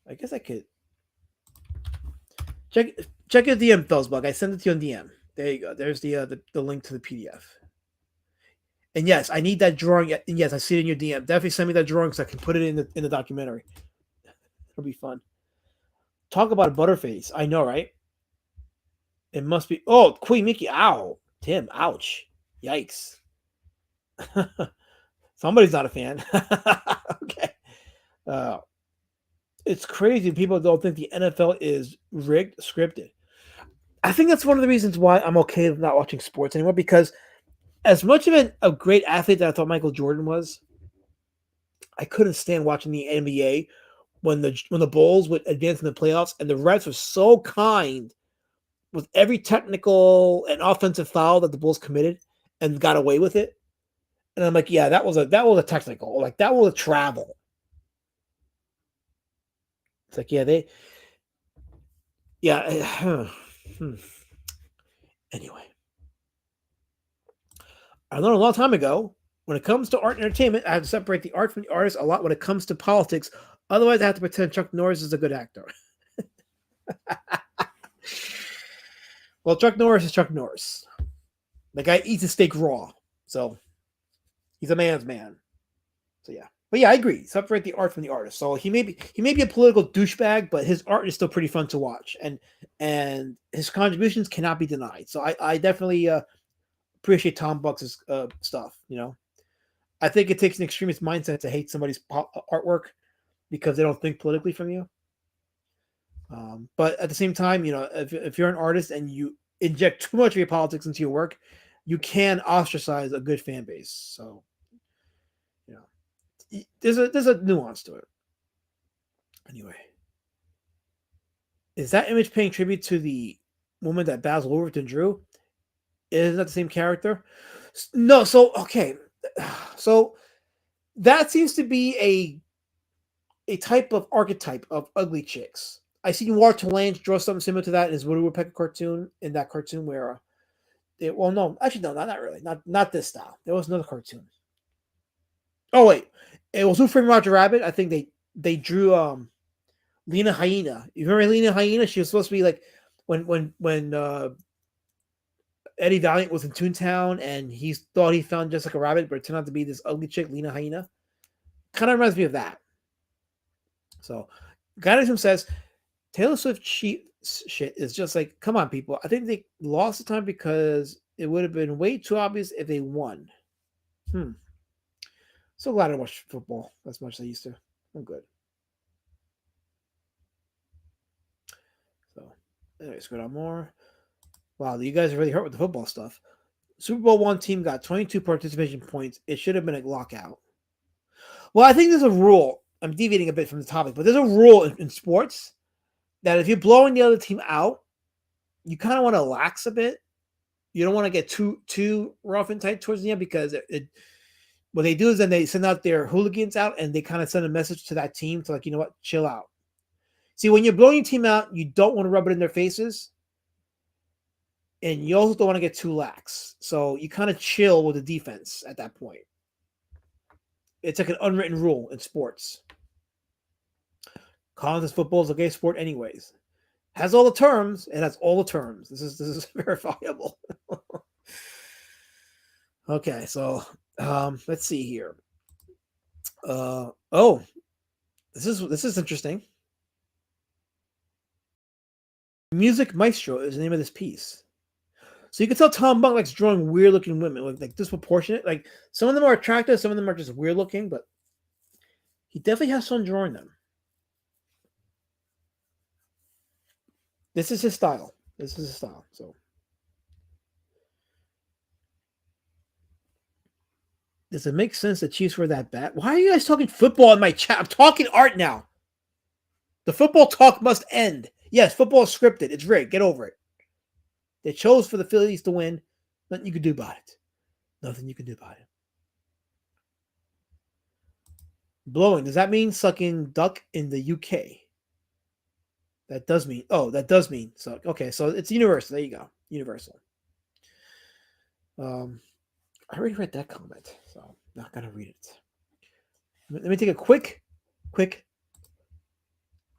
I guess I could check your DM, fellas, Bug. I sent it to you on DM. There you go. There's the link to the PDF. And yes, I need that drawing. And yes, I see it in your DM. Definitely send me that drawing so I can put it in the documentary. It'll be fun. Talk about a butterface. I know, right? It must be. Oh, Queen Mickey. Ow, Tim. Ouch. Yikes. Somebody's not a fan. Okay. Uh, it's crazy. People don't think the NFL is rigged, scripted. I think that's one of the reasons why I'm okay with not watching sports anymore because as much of a great athlete that I thought Michael Jordan was, I couldn't stand watching the NBA when the Bulls would advance in the playoffs and the refs were so kind with every technical and offensive foul that the Bulls committed and got away with it. And I'm like, yeah, that was a technical, like that was a travel. It's like, yeah. Anyway, I learned a long time ago when it comes to art and entertainment, I have to separate the art from the artist a lot when it comes to politics. Otherwise, I have to pretend Chuck Norris is a good actor. Well, Chuck Norris is Chuck Norris. The guy eats his steak raw, so he's a man's man. So yeah, but yeah, I agree. Separate the art from the artist. So he may be a political douchebag, but his art is still pretty fun to watch, and his contributions cannot be denied. So I definitely appreciate Tom Buck's stuff. You know, I think it takes an extremist mindset to hate somebody's artwork because they don't think politically from you. But at the same time, you know, if you're an artist and you inject too much of your politics into your work, you can ostracize a good fan base. So, you know, there's a nuance to it. Anyway, is that image paying tribute to the woman that Basil Wolverton drew? Isn't that the same character? No. So okay, so that seems to be a type of archetype of ugly chicks. I seen Walter Lange draw something similar to that in his Woody Woodpecker cartoon. In that cartoon, where well, no, actually, no, not really, not this style. There was another cartoon. Oh wait, it was Who Framed Roger Rabbit. I think they drew Lena Hyena. You remember Lena Hyena? She was supposed to be like when Eddie Valiant was in Toontown and he thought he found just like a rabbit, but it turned out to be this ugly chick, Lena Hyena. Kind of reminds me of that. So, Guidance says Taylor Swift shit is just like, come on, people. I think they lost the time because it would have been way too obvious if they won. So glad I watched football as much as I used to. I'm good. So, anyways, go down more. Wow, you guys are really hurt with the football stuff. Super Bowl one team got 22 participation points. It should have been a lockout. Well, I think there's a rule. I'm deviating a bit from the topic, but there's a rule in sports that if you're blowing the other team out, you kind of want to lax a bit. You don't want to get too rough and tight towards the end because what they do is then they send out their hooligans out and they kind of send a message to that team to like, you know what, chill out. See, when you're blowing your team out, you don't want to rub it in their faces. And you also don't want to get too lax. So you kind of chill with the defense at that point. It's like an unwritten rule in sports. College football is a gay sport anyways. Has all the terms. It has all the terms. This is verifiable. Okay, so let's see here. Oh, this is interesting. Music Maestro is the name of this piece. So you can tell Tom Bunk likes drawing weird looking women, like disproportionate. Like some of them are attractive, some of them are just weird looking, but he definitely has fun drawing them. This is his style. This is his style. So does it make sense the Chiefs were that bad? Why are you guys talking football in my chat? I'm talking art now. The football talk must end. Yes, football is scripted. It's rigged. Get over it. They chose for the Phillies to win. Nothing you can do about it. Nothing you can do about it. Blowing. Does that mean sucking duck in the UK? That does mean. Oh, that does mean suck. Okay, so it's universal. There you go. Universal. I already read that comment, so I'm not gonna read it. Let me take a quick,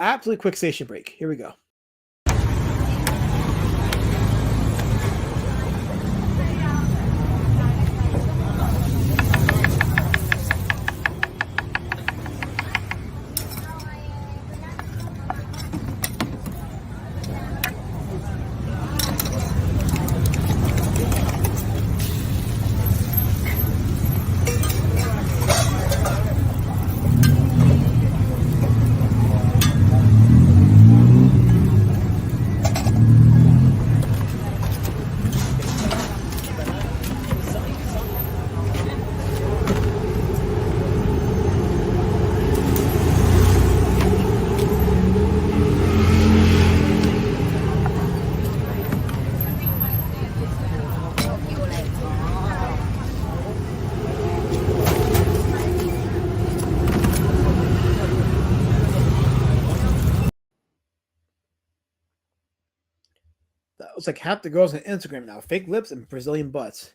absolutely quick station break. Here we go. That was like half the girls on Instagram now. Fake lips and Brazilian butts.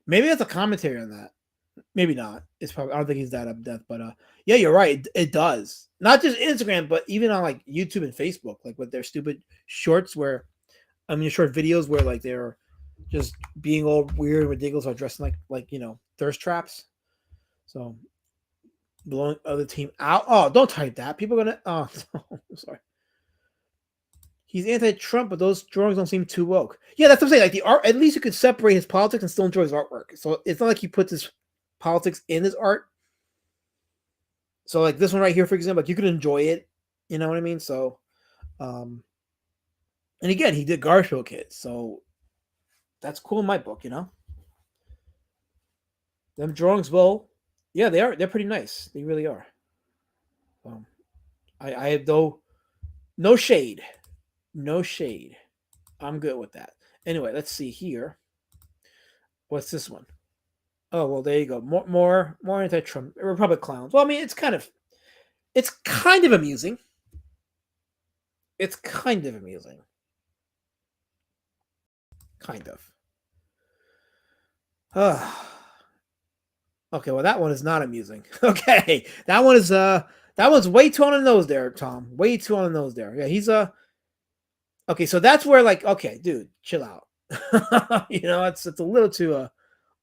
Maybe that's a commentary on that. Maybe not. It's probably I don't think he's that up depth, but yeah, you're right. It does. Not just Instagram, but even on like YouTube and Facebook, like with their stupid shorts where short videos where like they're just being all weird and ridiculous or dressing like thirst traps. So blowing other team out. Oh, don't type that. People are gonna sorry. He's anti-Trump, but those drawings don't seem too woke. Yeah, that's what I'm saying. Like the art, at least you could separate his politics and still enjoy his artwork. So it's not like he puts his politics in his art. So like this one right here, for example, like you could enjoy it. You know what I mean? So, and again, he did Garfield Kids, so that's cool in my book. Them drawings, well, yeah, they are. They're pretty nice. They really are. I have no shade. No shade. I'm good with that. Anyway, let's see here. What's this one? Oh well, there you go. More anti-Trump Republic clowns. Well, I mean, it's kind of amusing. It's kind of amusing. Kind of. Okay, well that one is not amusing. Okay, that one's way too on the nose there, Tom. Way too on the nose there. Yeah, he's okay, so that's where like, okay, dude, chill out. It's a little too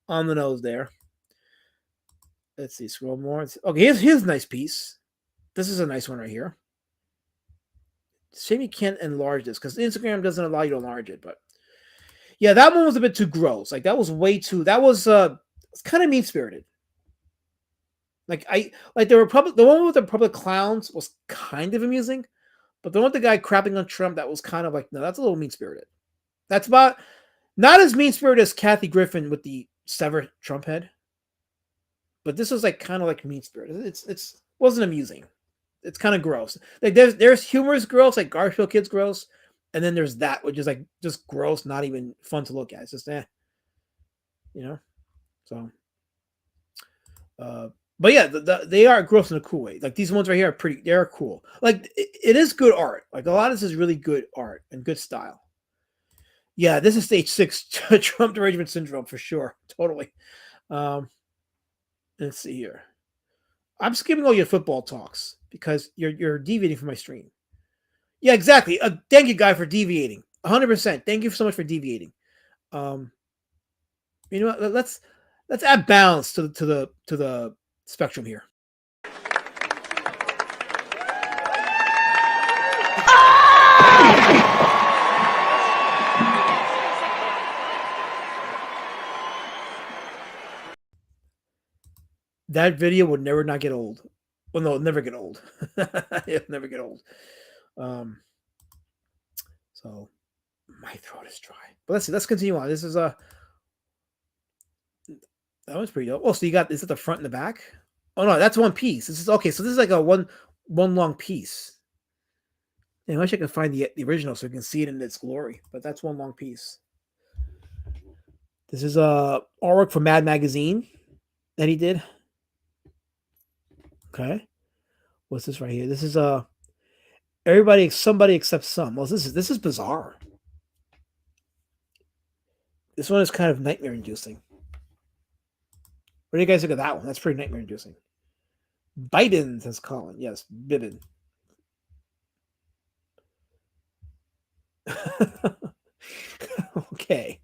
on the nose there. Let's see, scroll more. Okay, here's a nice piece. This is a nice one right here. Shame you can't enlarge this because Instagram doesn't allow you to enlarge it, but yeah, that one was a bit too gross. Like that was way too. That was it's kind of mean spirited. Like the one with the Republic clowns was kind of amusing, but the one with the guy crapping on Trump, that was kind of like, no, that's a little mean spirited. That's about not as mean spirited as Kathy Griffin with the severed Trump head, but this was like kind of like mean spirited. It's wasn't amusing. It's kind of gross. Like there's humorous gross, like Garfield Kids gross, and then there's that, which is like just gross, not even fun to look at. It's just So, but yeah, they are gross in a cool way. Like these ones right here are pretty. They're cool. Like it is good art. Like a lot of this is really good art and good style. Yeah, this is stage 6 Trump derangement syndrome for sure. Totally. Let's see here. I'm skipping all your football talks because you're deviating from my stream. Yeah, exactly. Thank you, guy, for deviating. 100%. Thank you so much for deviating. You know what? let's add balance to the spectrum here. That video would never not get old. Well, no, it'll never get old. It'll never get old. Um, so my throat is dry. But let's see. Let's continue on. This is that one's pretty dope. Oh, so you got is it the front and the back? Oh no, that's one piece. This is okay. So this is like a one long piece. And I wish I could find the original so you can see it in its glory. But that's one long piece. This is artwork for Mad Magazine that he did. Okay. What's this right here? This is everybody somebody except some. Well, this is bizarre. This one is kind of nightmare inducing. What do you guys think of that one? That's pretty nightmare inducing. Biden, says Colin. Yes, Biden. Okay.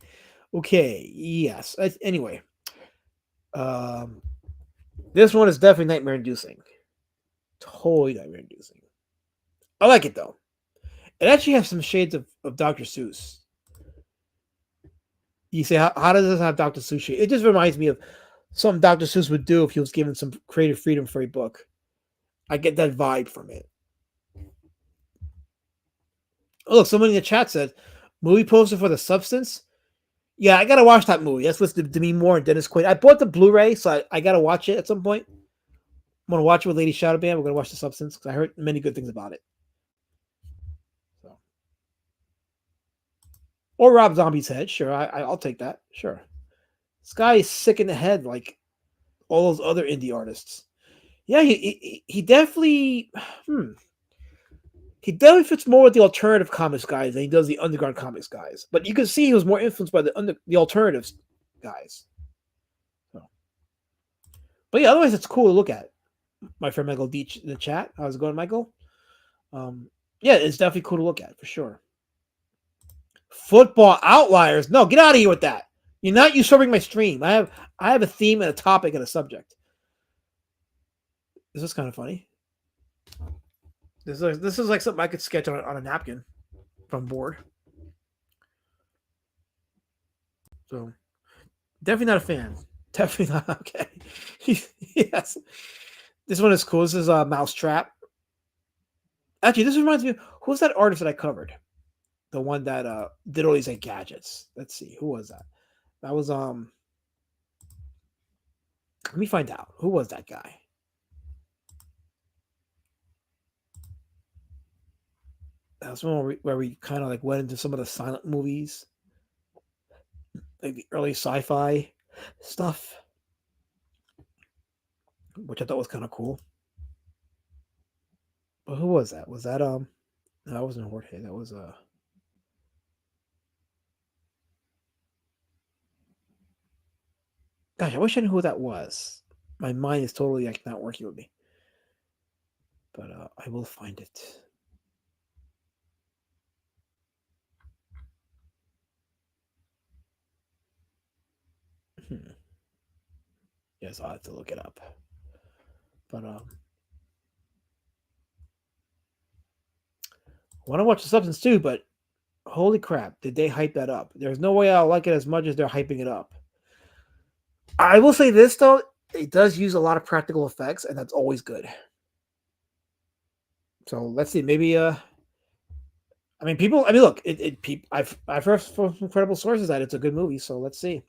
Okay. Yes. Anyway. This one is definitely nightmare inducing. Totally nightmare inducing. I like it though. It actually has some shades of Dr. Seuss. You say, how does this have Dr. Seuss shade? It just reminds me of something Dr. Seuss would do if he was given some creative freedom for a book. I get that vibe from it. Oh, look, someone in the chat said, movie poster for The Substance? Yeah, I gotta watch that movie. That's with Demi Moore and Dennis Quaid. I bought the Blu-ray, so I gotta watch it at some point. I'm gonna watch it with Lady Shadow Band. We're gonna watch The Substance because I heard many good things about it. So, or Rob Zombie's head, sure. I'll take that, sure. This guy is sick in the head, like all those other indie artists. Yeah, he definitely, he definitely fits more with the alternative comics guys than he does the underground comics guys. But you can see he was more influenced by the alternatives guys. So. But yeah, otherwise it's cool to look at. My friend Michael Deach in the chat. How's it going, Michael? Yeah, it's definitely cool to look at for sure. Football Outliers. No, get out of here with that. You're not usurping my stream. I have a theme and a topic and a subject. This is kind of funny. This is like something I could sketch on a napkin if I'm bored. So definitely not a fan. Definitely not okay. Yes. This one is cool. This is a Mousetrap. Actually, this reminds me of who's that artist that I covered? The one that did all these like gadgets. Let's see. Who was that? That was let me find out. Who was that guy? That's one where we kind of like went into some of the silent movies, like the early sci-fi stuff, which I thought was kind of cool. But who was that? Was that no, that wasn't Jorge. That was gosh, I wish I knew who that was. My mind is totally like not working with me. But I will find it. Yes, I'll have to look it up. But I want to watch The Substance too, but holy crap, did they hype that up? There's no way I'll like it as much as they're hyping it up. I will say this though, it does use a lot of practical effects, and that's always good. So let's see, maybe look, I've heard from incredible sources that it's a good movie, so let's see.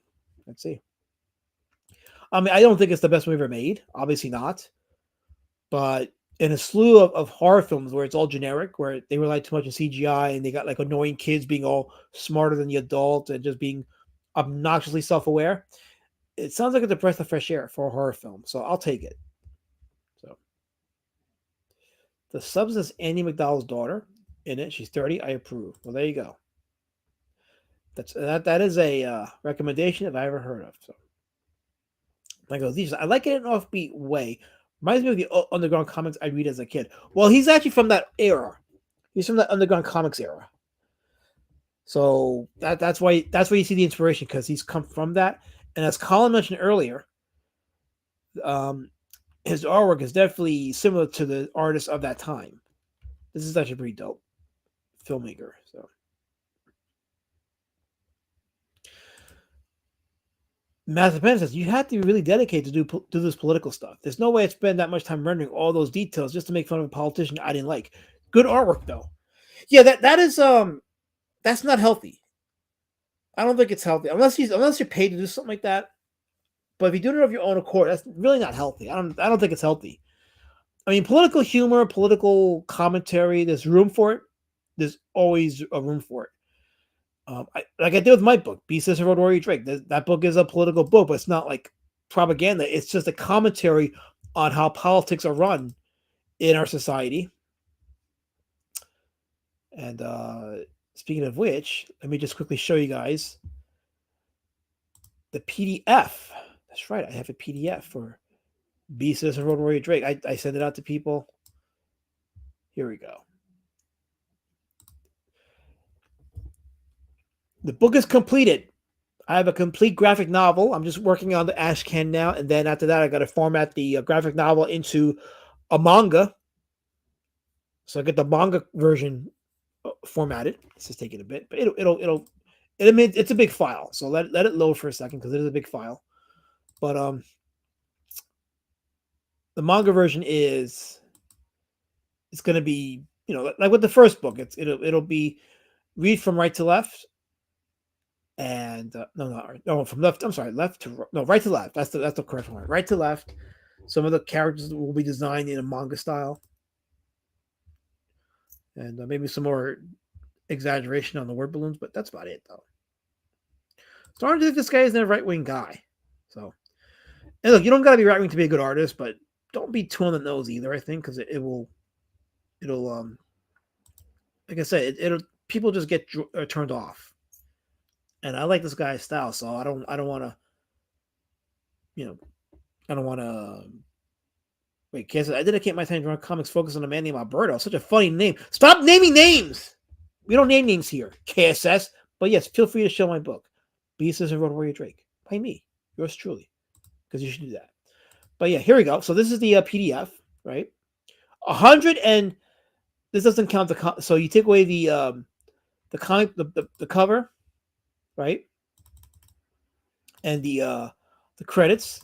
I mean, I don't think it's the best movie ever made, obviously not. But in a slew of horror films where it's all generic, where they rely too much on CGI and they got like annoying kids being all smarter than the adult and just being obnoxiously self-aware, it sounds like it's a breath of fresh air for a horror film. So I'll take it. So The Substance, Andy McDowell's daughter in it. She's 30. I approve. Well, there you go. That is a recommendation if I ever heard of. So I go, I like it in an offbeat way. Reminds me of the underground comics I read as a kid. Well, he's actually from that era. He's from that underground comics era. So that's why you see the inspiration, because he's come from that. And as Colin mentioned earlier, um, his artwork is definitely similar to the artists of that time. This is actually pretty dope filmmaker. So Master Pen says you have to be really dedicated to do this political stuff. There's no way I'd spend that much time rendering all those details just to make fun of a politician I didn't like. Good artwork though. Yeah, that is that's not healthy. I don't think it's healthy unless you're paid to do something like that. But if you do it of your own accord, that's really not healthy. I don't think it's healthy. I mean, political humor, political commentary, there's room for it. There's always a room for it. Like I did with my book, Beast of Road Warrior Drake. That book is a political book, but it's not like propaganda. It's just a commentary on how politics are run in our society. And speaking of which, let me just quickly show you guys the PDF. That's right, I have a PDF for Beast of Road Warrior Drake. I send it out to people. Here we go. The book is completed. I have a complete graphic novel. I'm just working on the ashcan now, and then after that, I got to format the graphic novel into a manga. So I get the manga version formatted. This is taking a bit, but it's a big file. So let it load for a second because it is a big file. But the manga version it's going to be, like with the first book, it'll be read from right to left. And no, from left. I'm sorry, left to no, right to left. That's the correct one. Right to left. Some of the characters will be designed in a manga style, and maybe some more exaggeration on the word balloons. But that's about it, though. Starting to think this guy isn't a right wing guy. So, and look, you don't got to be right wing to be a good artist, but don't be too on the nose either. I think because it'll like I said, it'll people just get turned off. And I like this guy's style, so I don't want to, I don't want to. Wait, Kansas, I dedicate my time to run comics focused on a man named Alberto. Such a funny name. Stop naming names. We don't name names here, KSS. But yes, feel free to show my book, Beast of Road Warrior Drake, by me, yours truly, because you should do that. But yeah, here we go. So this is the PDF, right? 100 and this doesn't count so you take away the comic, the cover. Right, and the credits,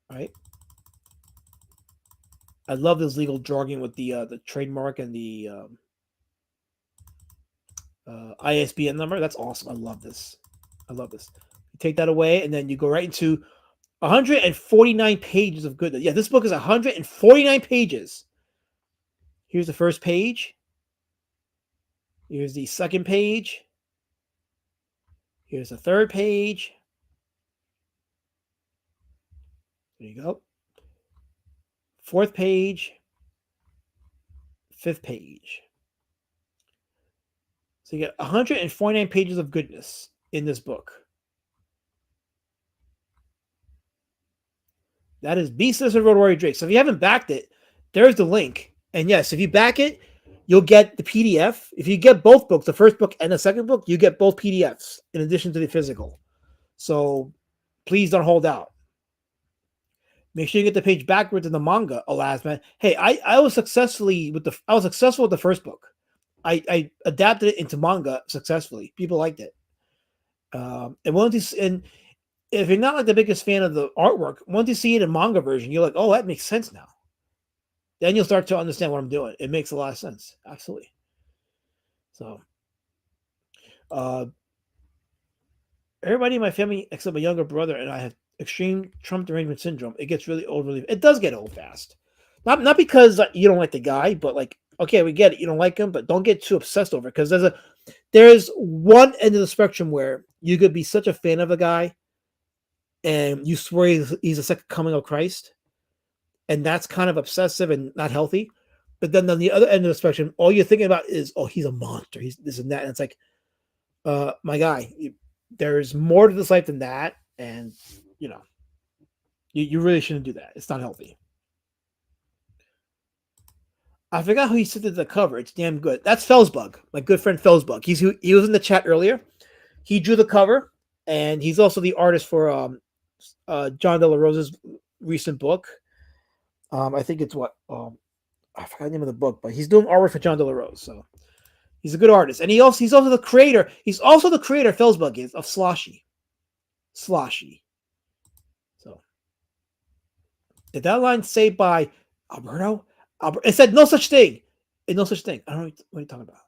right? I love this legal jargon with the trademark and the ISBN number. That's awesome. I love this. You take that away, and then you go right into 149 pages of goodness. Yeah, this book is 149 pages. Here's the first page. Here's the second page. Here's the third page. There you go. Fourth page. Fifth page. So you get 149 pages of goodness in this book. That is Beast of Road Warrior Drake. So if you haven't backed it, there's the link. And yes, if you back it, you'll get the PDF. If you get both books, the first book and the second book, you get both PDFs in addition to the physical. So please don't hold out. Make sure you get the page backwards in the manga. Alas, man. Hey, I was successful with the first book. I adapted it into manga successfully. People liked it. And if you're not like the biggest fan of the artwork, once you see it in manga version, you're like, oh, that makes sense now. Then you'll start to understand what I'm doing. It makes a lot of sense. Absolutely. So, everybody in my family, except my younger brother and I, have extreme Trump derangement syndrome. It gets really old. It does get old fast. Not because you don't like the guy, but like, okay, we get it. You don't like him, but don't get too obsessed over it, because there's one end of the spectrum where you could be such a fan of a guy and you swear he's a second coming of Christ. And that's kind of obsessive and not healthy. But then on the other end of the spectrum, all you're thinking about is, oh, he's a monster. He's this and that. And it's like, my guy, there's more to this life than that. And, you really shouldn't do that. It's not healthy. I forgot who he said to the cover. It's damn good. That's Felsbug, my good friend Felsbug. He was in the chat earlier. He drew the cover. and he's also the artist for John De La Rosa's recent book. I think it's what I forgot the name of the book, but he's doing artwork for John De La Rose, so he's a good artist. And he's also the creator. He's also the creator, Felsbug is, of Sloshy. Sloshy. So did that line say by Alberto? It said no such thing. No such thing. I don't know what you're talking about.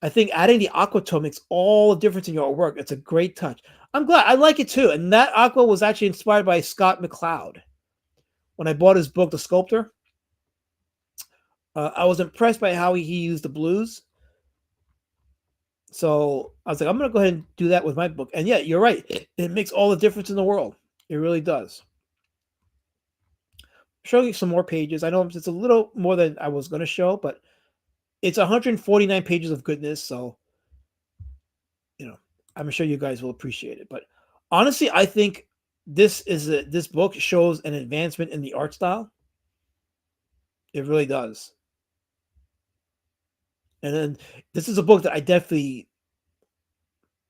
I think adding the aqua tone makes all the difference in your work. It's a great touch. I'm glad. I like it too. And that aqua was actually inspired by Scott McCloud. When I bought his book, The Sculptor, I was impressed by how he used the blues. So I was like, I'm going to go ahead and do that with my book. And yeah, you're right. It makes all the difference in the world. It really does. Showing you some more pages. I know it's a little more than I was going to show, but it's 149 pages of goodness. So, I'm sure you guys will appreciate it. But honestly, I think this book shows an advancement in the art style. It really does. And then this is a book that I definitely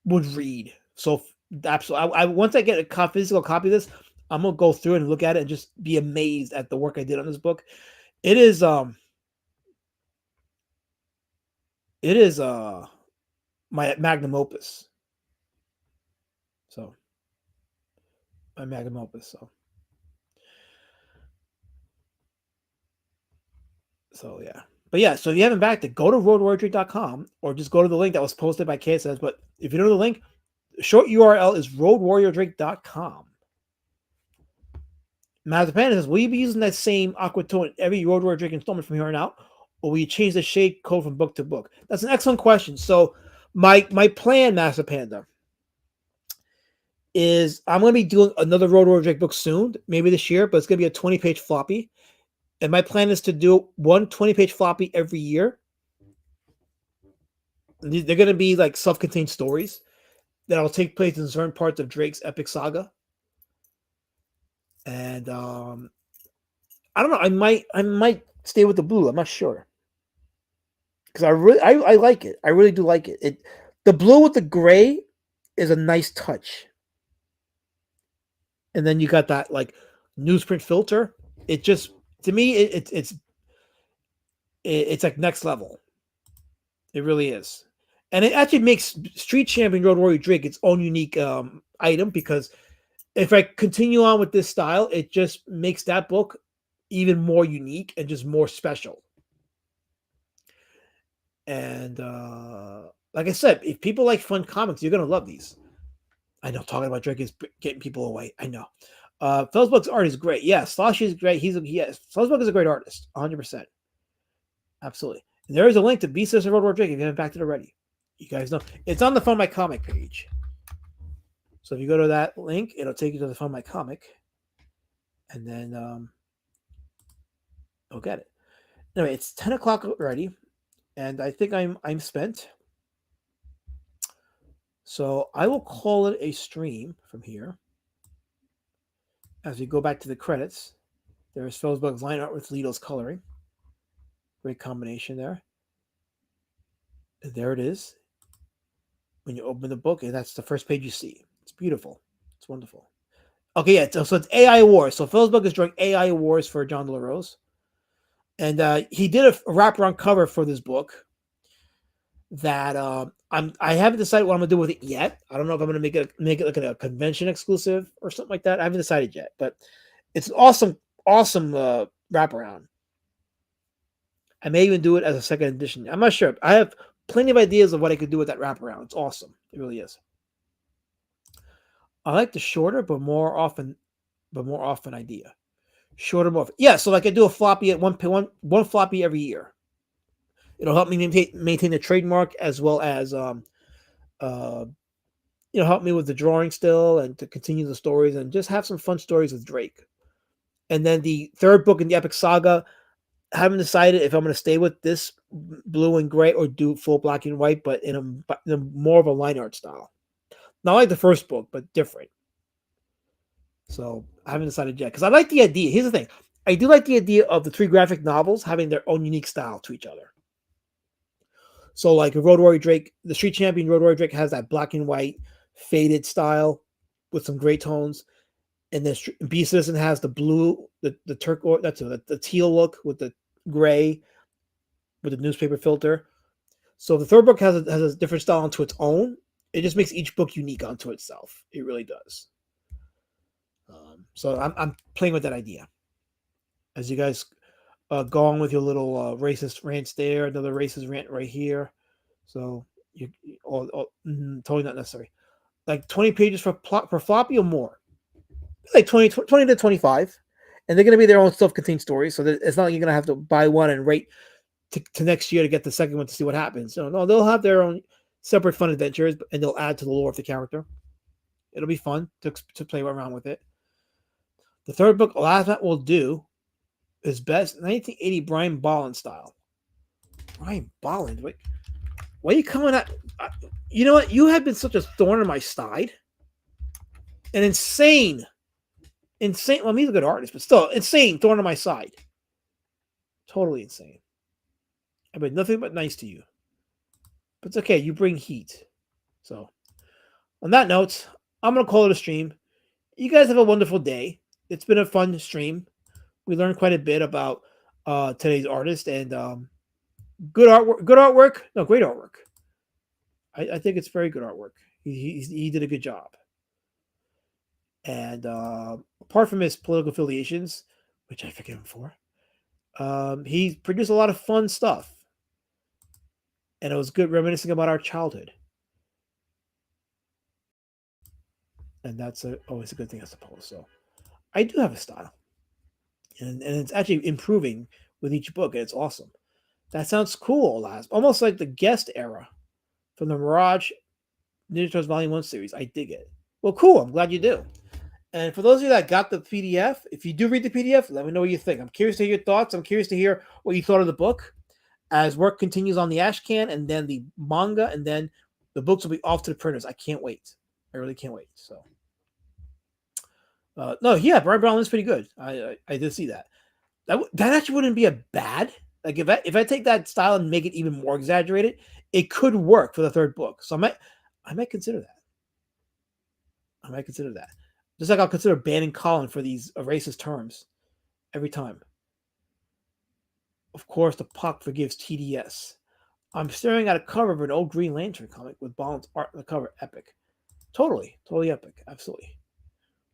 would read. So absolutely, I once I get a physical copy of this, I'm gonna go through and look at it and just be amazed at the work I did on this book. It is my magnum opus. So my magnum opus. So yeah. But yeah, so if you haven't backed it, go to roadwarriordrink.com or just go to the link that was posted by KSS. But if you don't know the link, the short URL is roadwarriordrink.com. Mazapan says, will you be using that same aqua tone in every Road Warrior Drink installment from here on out? Or will you change the shade code from book to book? That's an excellent question. So my plan, Master Panda, is I'm going to be doing another Road Warrior Drink book soon, maybe this year, but it's going to be a 20-page floppy. And my plan is to do one 20-page floppy every year. They're going to be like self-contained stories that will take place in certain parts of Drake's epic saga. And I don't know. I might stay with the blue. I'm not sure because I like it. I really do like it. The blue with the gray is a nice touch. And then you got that like newsprint filter. It just to me it's like next level. It really is, and it actually makes Street Champion Road Warrior Drake its own unique item because if I continue on with this style, it just makes that book even more unique and just more special. And like I said, if people like fun comics, you're gonna love these. I know talking about Drake is getting people away. I know. Felsbug's art is great. Yeah, Sloshy is great. Felsbug is a great artist, 100%. Absolutely. And there is a link to Beast and Road War Drake if you haven't backed it already. You guys know it's on the Fund My Comic page. So if you go to that link, it'll take you to the Fund My Comic, and then you'll get it. Anyway, it's 10 o'clock already, and I think I'm spent. So I will call it a stream from here. As we go back to the credits, there's Felsbug's line art with Lito's coloring. Great combination there. And there it is. When you open the book, and that's the first page you see. It's beautiful. It's wonderful. Okay, yeah. So it's AI Awards. So Felsbug is drawing AI Awards for John De La Rose. And he did a wraparound cover for this book that I haven't decided what I'm gonna do with it yet. I don't know if I'm gonna make it like a convention exclusive or something like that. I haven't decided yet, but it's an awesome wraparound. I may even do it as a second edition. I'm not sure. I have plenty of ideas of what I could do with that wraparound. It's awesome. It really is. I like the shorter but more often idea. Shorter, more often. Yeah. So like I do a floppy at one floppy every year. It'll help me maintain the trademark as well as help me with the drawing still and to continue the stories and just have some fun stories with Drake. And then the third book in the epic saga, I haven't decided if I'm going to stay with this blue and gray or do full black and white, but in a more of a line art style. Not like the first book, but different. So I haven't decided yet because I like the idea. Here's the thing. I do like the idea of the three graphic novels having their own unique style to each other. So like Road Warrior Drake, the Street Champion Road Warrior Drake has that black and white faded style with some gray tones. And then B Citizen has the blue, the turquoise, that's it, the teal look with the gray with the newspaper filter. So the third book has a different style onto its own. It just makes each book unique onto itself. It really does. So I'm playing with that idea. As you guys go on with your little racist rants there, another racist rant right here. So totally not necessary. Like 20 pages for floppy or more. Like 20 to 25. And they're going to be their own self-contained stories. So it's not like you're going to have to buy one and wait to next year to get the second one to see what happens. No, they'll have their own separate fun adventures, and they'll add to the lore of the character. It'll be fun to play around with it. The third book, Last Night Will Do, is best 1980 Brian Bolland style. Brian Bolland? Wait, why are you coming at... You know what? You have been such a thorn in my side. An insane... Well, he's a good artist, but still, insane thorn in my side. Totally insane. I've been nothing but nice to you. But it's okay. You bring heat. So, on that note, I'm going to call it a stream. You guys have a wonderful day. It's been a fun stream. We learned quite a bit about today's artist and good artwork. No, great artwork. I think it's very good artwork. He did a good job. And apart from his political affiliations, which I forgive him for, he produced a lot of fun stuff. And it was good reminiscing about our childhood. And that's always a good thing, I suppose. So I do have a style. And it's actually improving with each book. And it's awesome. That sounds cool, almost like the guest era from the Mirage Ninja Turtles Volume 1 series. I dig it. Well, cool. I'm glad you do. And for those of you that got the PDF, if you do read the PDF, let me know what you think. I'm curious to hear your thoughts. I'm curious to hear what you thought of the book as work continues on the Ashcan and then the manga, and then the books will be off to the printers. I can't wait. I really can't wait. So, no, yeah, Brian Brown is pretty good. I did see that. That actually wouldn't be a bad. Like if I take that style and make it even more exaggerated, it could work for the third book. So I might consider that. I might consider that. Just like I'll consider banning Colin for these racist terms every time. Of course, the Puck forgives TDS. I'm staring at a cover of an old Green Lantern comic with Bolland's art on the cover. Epic. Totally epic. Absolutely.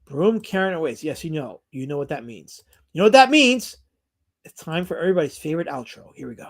Broom carrying away. Yes, you know what that means. You know what that means? It's time for everybody's favorite outro. Here we go.